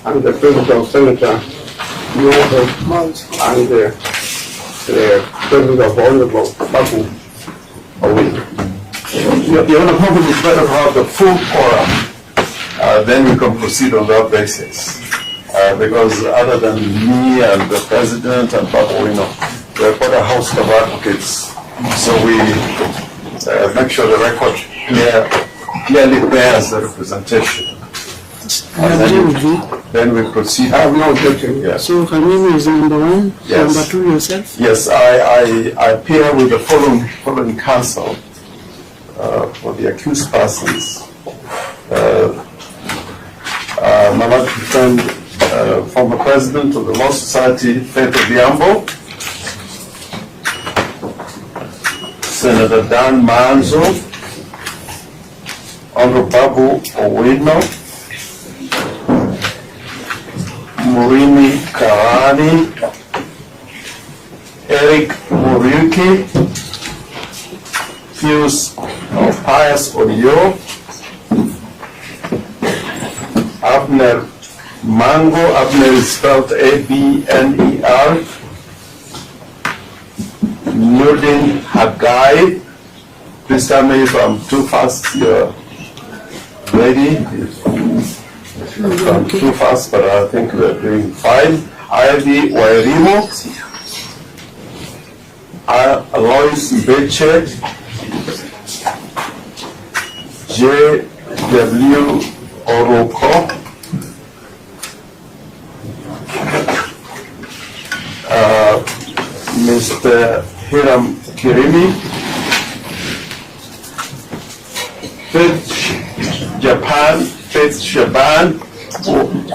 and the presence of Senator Moses, and the presence of Orengo Babu. Your Honor, probably it's better to have the full quorum, then we can proceed on that basis. because other than me and the president and Babu, we're quite a host of advocates. So we make sure the record clearly bears the representation. Then we proceed. I have no objection. Yes. So her name is number 1, Yes. number 2 yourself? Yes, I appear with the following counsel for the accused persons. My lord friend, former president of the Law Society, Faith Odhiambo, Senator Dan Manzo, Orengo Babu Owino, Murini Karani, Eric Muriuki, Pius Pius Odio, Abner Mango, Abner is spelled A-B-N-E-R, Nurdin Hagai, please tell me if I'm too fast, lady. If I'm too fast, but I think we're doing fine. Ivy Wairimo, Alois Beche, J.W. Oroko, Mr. Hiram Kirimi, Faith Shaban,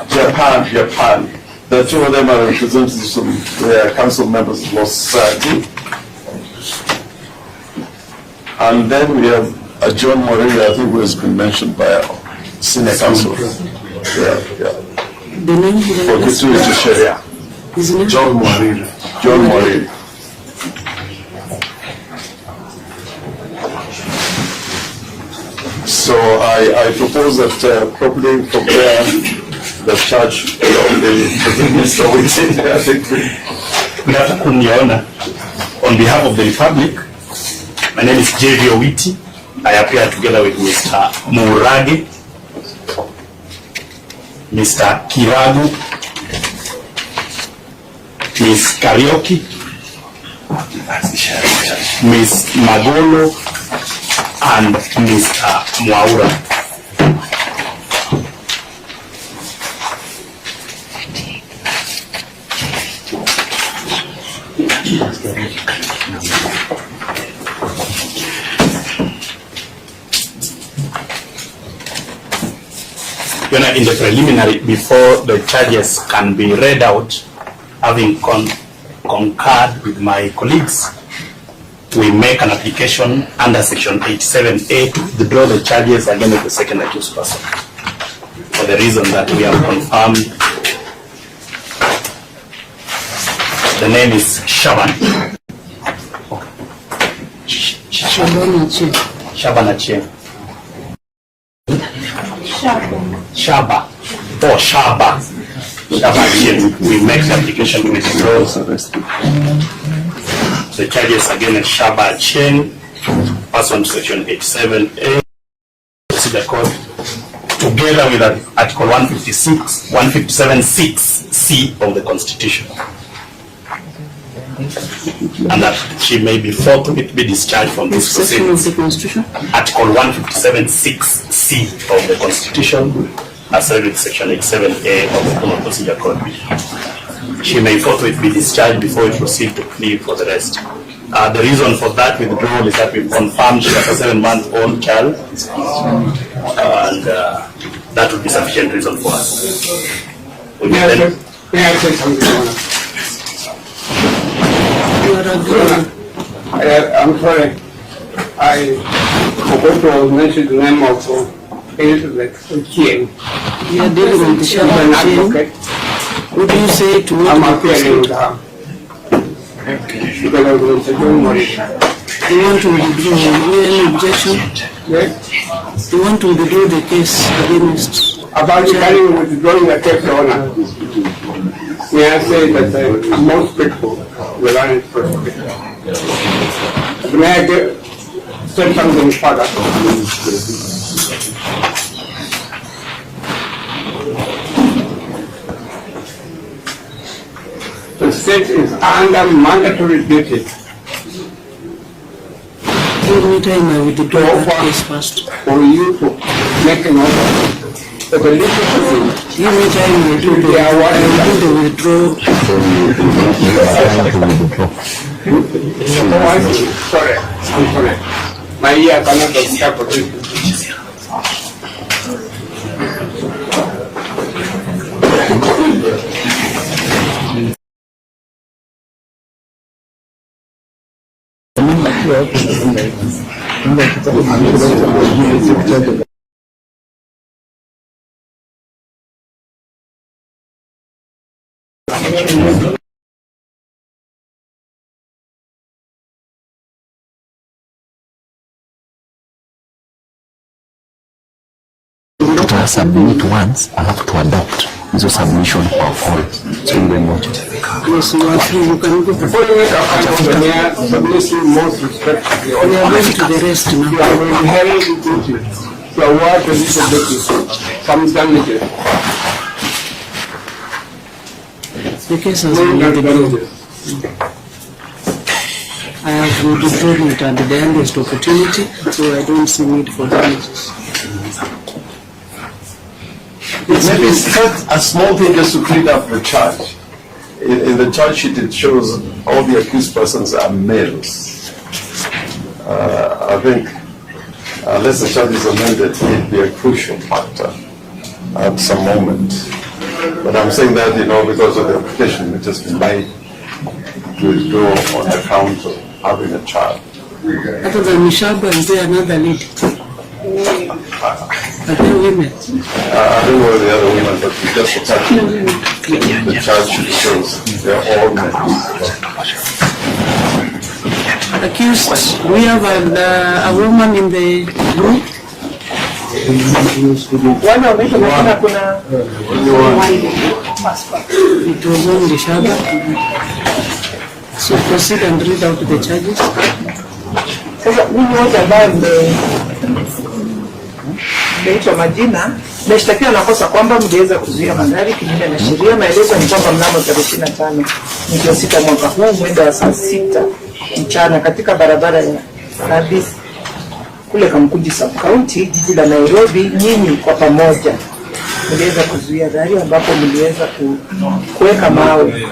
Japan. The two of them are representatives from the council members of Law Society. And then we have John Moreira, I think, who has been mentioned by our senior counsel. Yeah. The name for the two to Sharia. John Moreira. So I propose that properly prepare the charge of Mr. Whitty. On behalf of the Republic, my name is J.V. Owiti. I appear together with Mr. Murage, Mr. Kiragu, Ms. Karioki, Ms. Magolo, and Mr. Mwaura. In the preliminary, before the charges can be read out, having concurred with my colleagues, we make an application under section 87A to withdraw the charges against the second accused person, for the reason that we have confirmed the name is Shaban. Shaban Achie. Shaba. We make the application to withdraw the charges against Shaba Chen, pursuant to section 87A, the court, together with Article 157(6)(c) of the Constitution, and that she may be forthwith be discharged from this proceedings. Article 157(6)(c) of the Constitution, as read with section 87A of the Criminal Procedure Code. She may forthwith be discharged before we proceed to plea for the rest. The reason for that withdrawal is that we've confirmed she has a 7-month-old child, and that would be sufficient reason for us. May I say something? I'm sorry. I forgot to mention the name of Elizabeth Uchien. You are dealing with the Shaban Uchien. What do you say to I'm appearing with her. Because I was John Moreira. You want to withdraw? Any objection? Yes? You want to withdraw the case against? About regarding withdrawing the case, Your Honor, may I say that I'm most grateful with our perspective. May I say something further? the state is under mandatory duty Anytime I withdraw that case first. for you to make an offer. The legal Anytime I do the withdrawal. Sorry, I'm sorry. My ear cannot stop it. Submit once, I have to adopt hizo submission for all. So you will watch it. Yes, you are free. You can go. Before you make a final submission, most respectfully, We are going to the rest now. you are inherently guilty. You are worth a little bit some damages. The case has been withdrawn. I have withdrawn it at the earliest opportunity, so I don't see need for damages. Maybe start a small thing just to clean up the charge. In the charge sheet, it shows all the accused persons are males. I think, unless the charge is amended, it will be a crucial factor at some moment. But I'm saying that, because of the application, it just might withdraw on account of having a child. Other than Mishaba, is there another lady? Are there women? I don't know the other women, but we just attached the charge sheet shows they're all men. Accused, we have a woman in the group. It was only Shaba. So proceed and read out the charges. Sasa mimi moja ambayo mmeitwa majina, mmeshtakiwa na kosa kwamba mliweza kuzuia magari kinyume na sheria. Maelezo ni kwamba mnamo tarehe 25 mwezi wa 6 mwaka huu mwendo wa saa 6 mchana katika barabara ya Nairobi kule Kamkunji Sub County, jiji la Nairobi, nyinyi kwa pamoja mliweza kuzuia gari ambapo mliweza kuweka mawe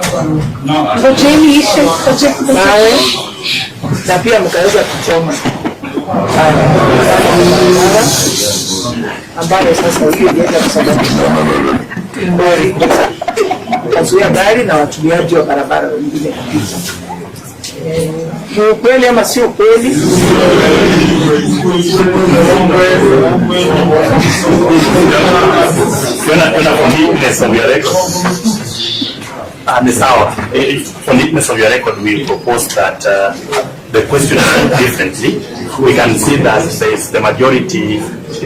na pia mkaweza kuchoma ambayo sasa hiyo iliweza kusababisha lori kuzuia gari na watumiaji wa barabara wengine kupita. Ni ukweli ama sio kweli? For neatness of your record, we propose that the question is done differently. We can see that says the majority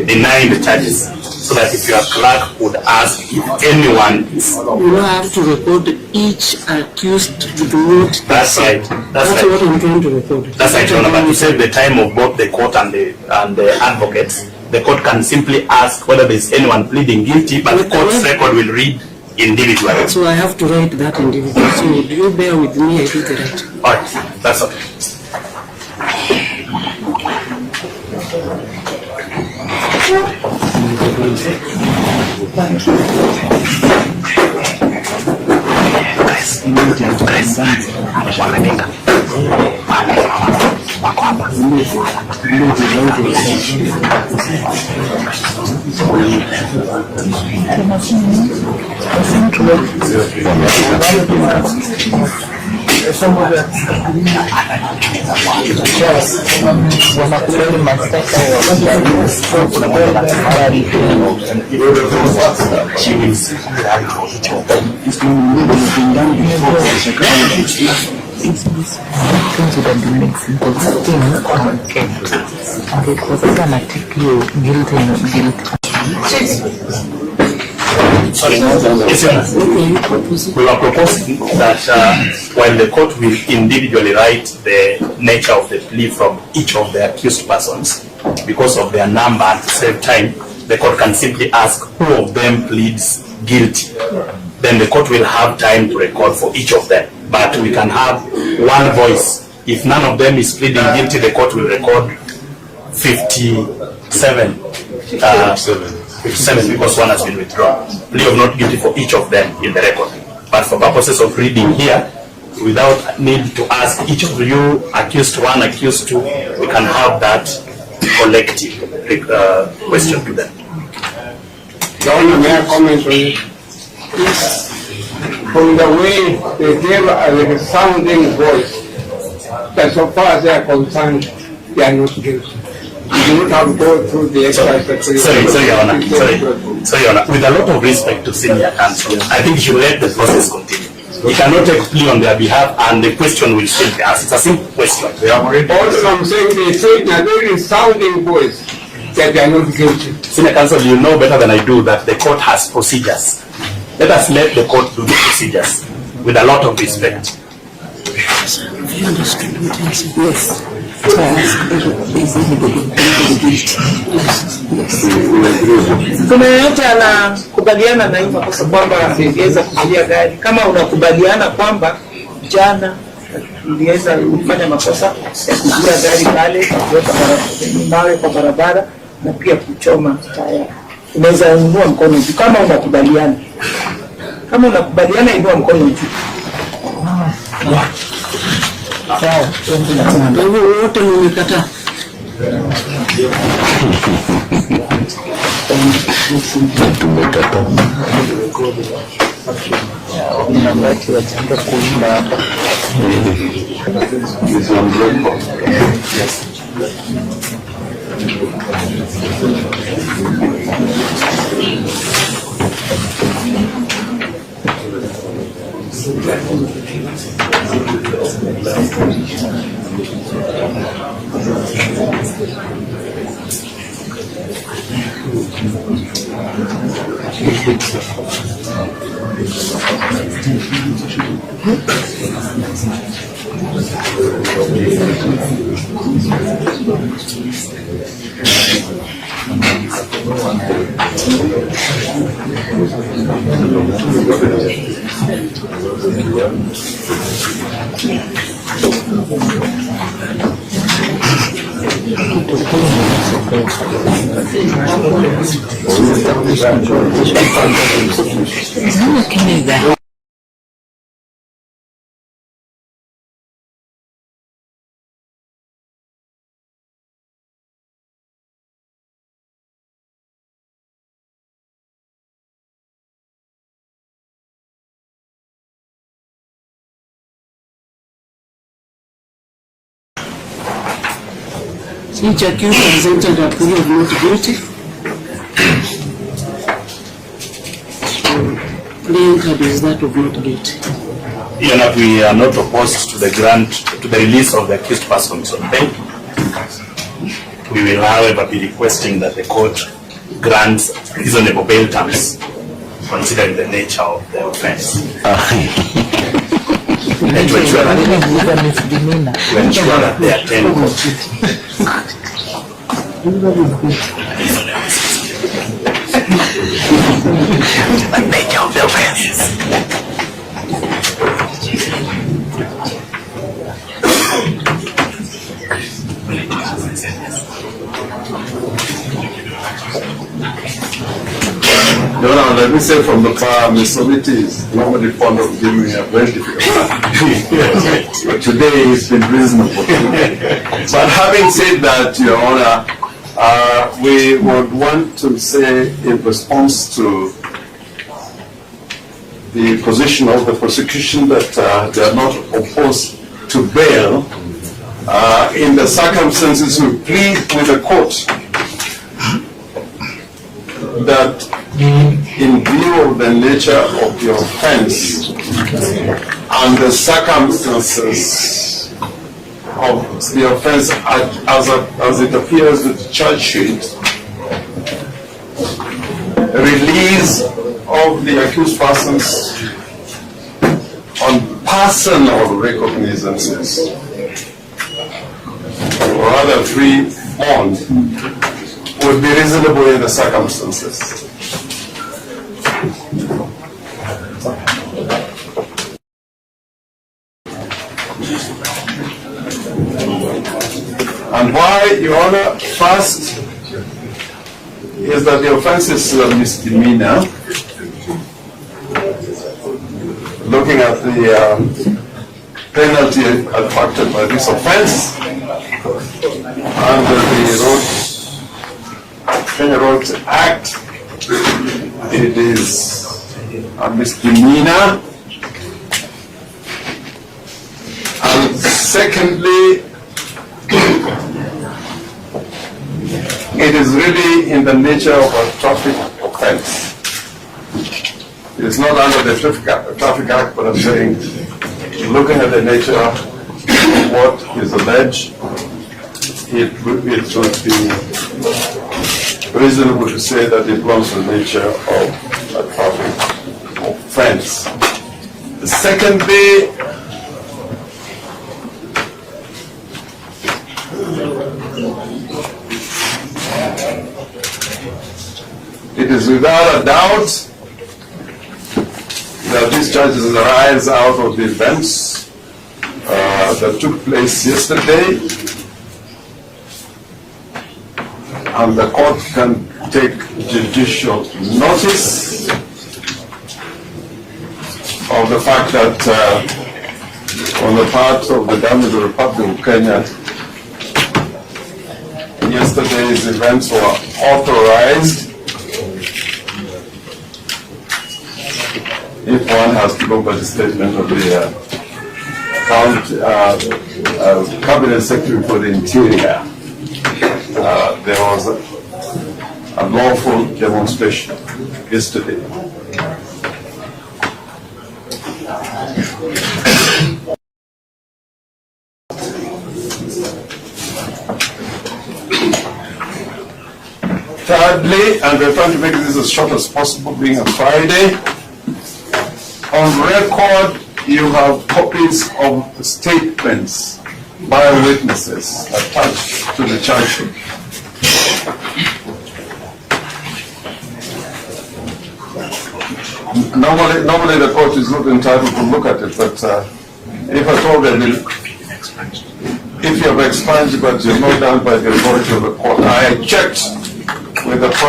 denying the charges, so that if your clerk would ask if anyone is... You have to record each accused with the note. That's right. That's right. What I'm trying to record. That's right, Your Honor. But you said the time of both the court and the advocates, the court can simply ask whether there is anyone pleading guilty, but the court's record will read individually. So I have to write that individual. So do you bear with me? I do the right. All right, that's okay. Things would have been made simple. This thing okay, because I gonna take you guilty and not guilty. Sorry. We were proposing that while the court will individually write the nature of the plea from each of the accused persons, because of their number at the same time, the court can simply ask who of them pleads guilty. then the court will have time to record for each of them. But we can have one voice. If none of them is pleading guilty, the court will record 57 because one has been withdrawn. Plea of not guilty for each of them in the record. But for purposes of reading here, without need to ask each of you, accused one, accused two, we can have that collective question to them. Governor, may I comment on it? Yes. From the way they gave a resounding voice, that so far as they are concerned, they are not guilty. You do not have to go through the exercise. Sorry, Your Honor. With a lot of respect to senior counsel, I think you should let the process continue. We cannot take plea on their behalf, and the question will still be asked. It's a simple question. Also, I'm saying they say in a very resounding voice that they are not guilty. Senior counsel, you know better than I do that the court has procedures. Let us let the court do the procedures with a lot of respect. Yes. Kuna yote anakubaliana na hivyo kwa kwamba angeweza kuzuia gari. Kama unakubaliana kwamba jana uliweza kufanya makosa ya kuzuia gari pale, kuweka mawe kwa barabara na pia kuchoma taya, unaweza inua mkono juu kama unakubaliana. Kama unakubaliana, inua mkono juu. Sawa. Kwa hivyo wote mmekataa. Nabaki wachanga kuimba hapa. Each accused has entered a plea of not guilty. Plea entered is that of not guilty. We are not opposed to the release of the accused persons on bail. We will, however, be requesting that the court grants reasonable bail terms, considering the nature of the offense. And to ensure that they attend court. The nature of the offense. Let me say from the bar, Ms. Somiti is normally fond of giving me a very difficult time. But today it's been reasonable. But having said that, Your Honor, we would want to say in response to the position of the prosecution that they are not opposed to bail, in the circumstances we plead with the court that in view of the nature of the offense and the circumstances of the offense as it appears with the charge sheet, release of the accused persons on personal recognizances, or rather free bond, would be reasonable in the circumstances. And why, Your Honor? First is that the offense is a misdemeanor. Looking at the penalty attracted by this offense under the Kenya Roads Act, it is a misdemeanor. And secondly, it is really in the nature of a traffic offense. It is not under the Traffic Act, but I'm saying, looking at the nature of what is alleged, it would be reasonable to say that it belongs to the nature of a traffic offense. Secondly, it is without a doubt that these charges arise out of the events that took place yesterday, and the court can take judicial notice of the fact that on the part of the government of the Republic of Kenya, yesterday's events were authorized. If one has to go by the statement of the Cabinet Secretary for the Interior, there was a lawful demonstration yesterday. Thirdly, and we're trying to make this as short as possible, being a Friday, on record, you have copies of statements by witnesses attached to the charge sheet. Normally the court is not entitled to look at it, but if at all they will, if you have expunged but you're not done by the authority of the court, I checked with the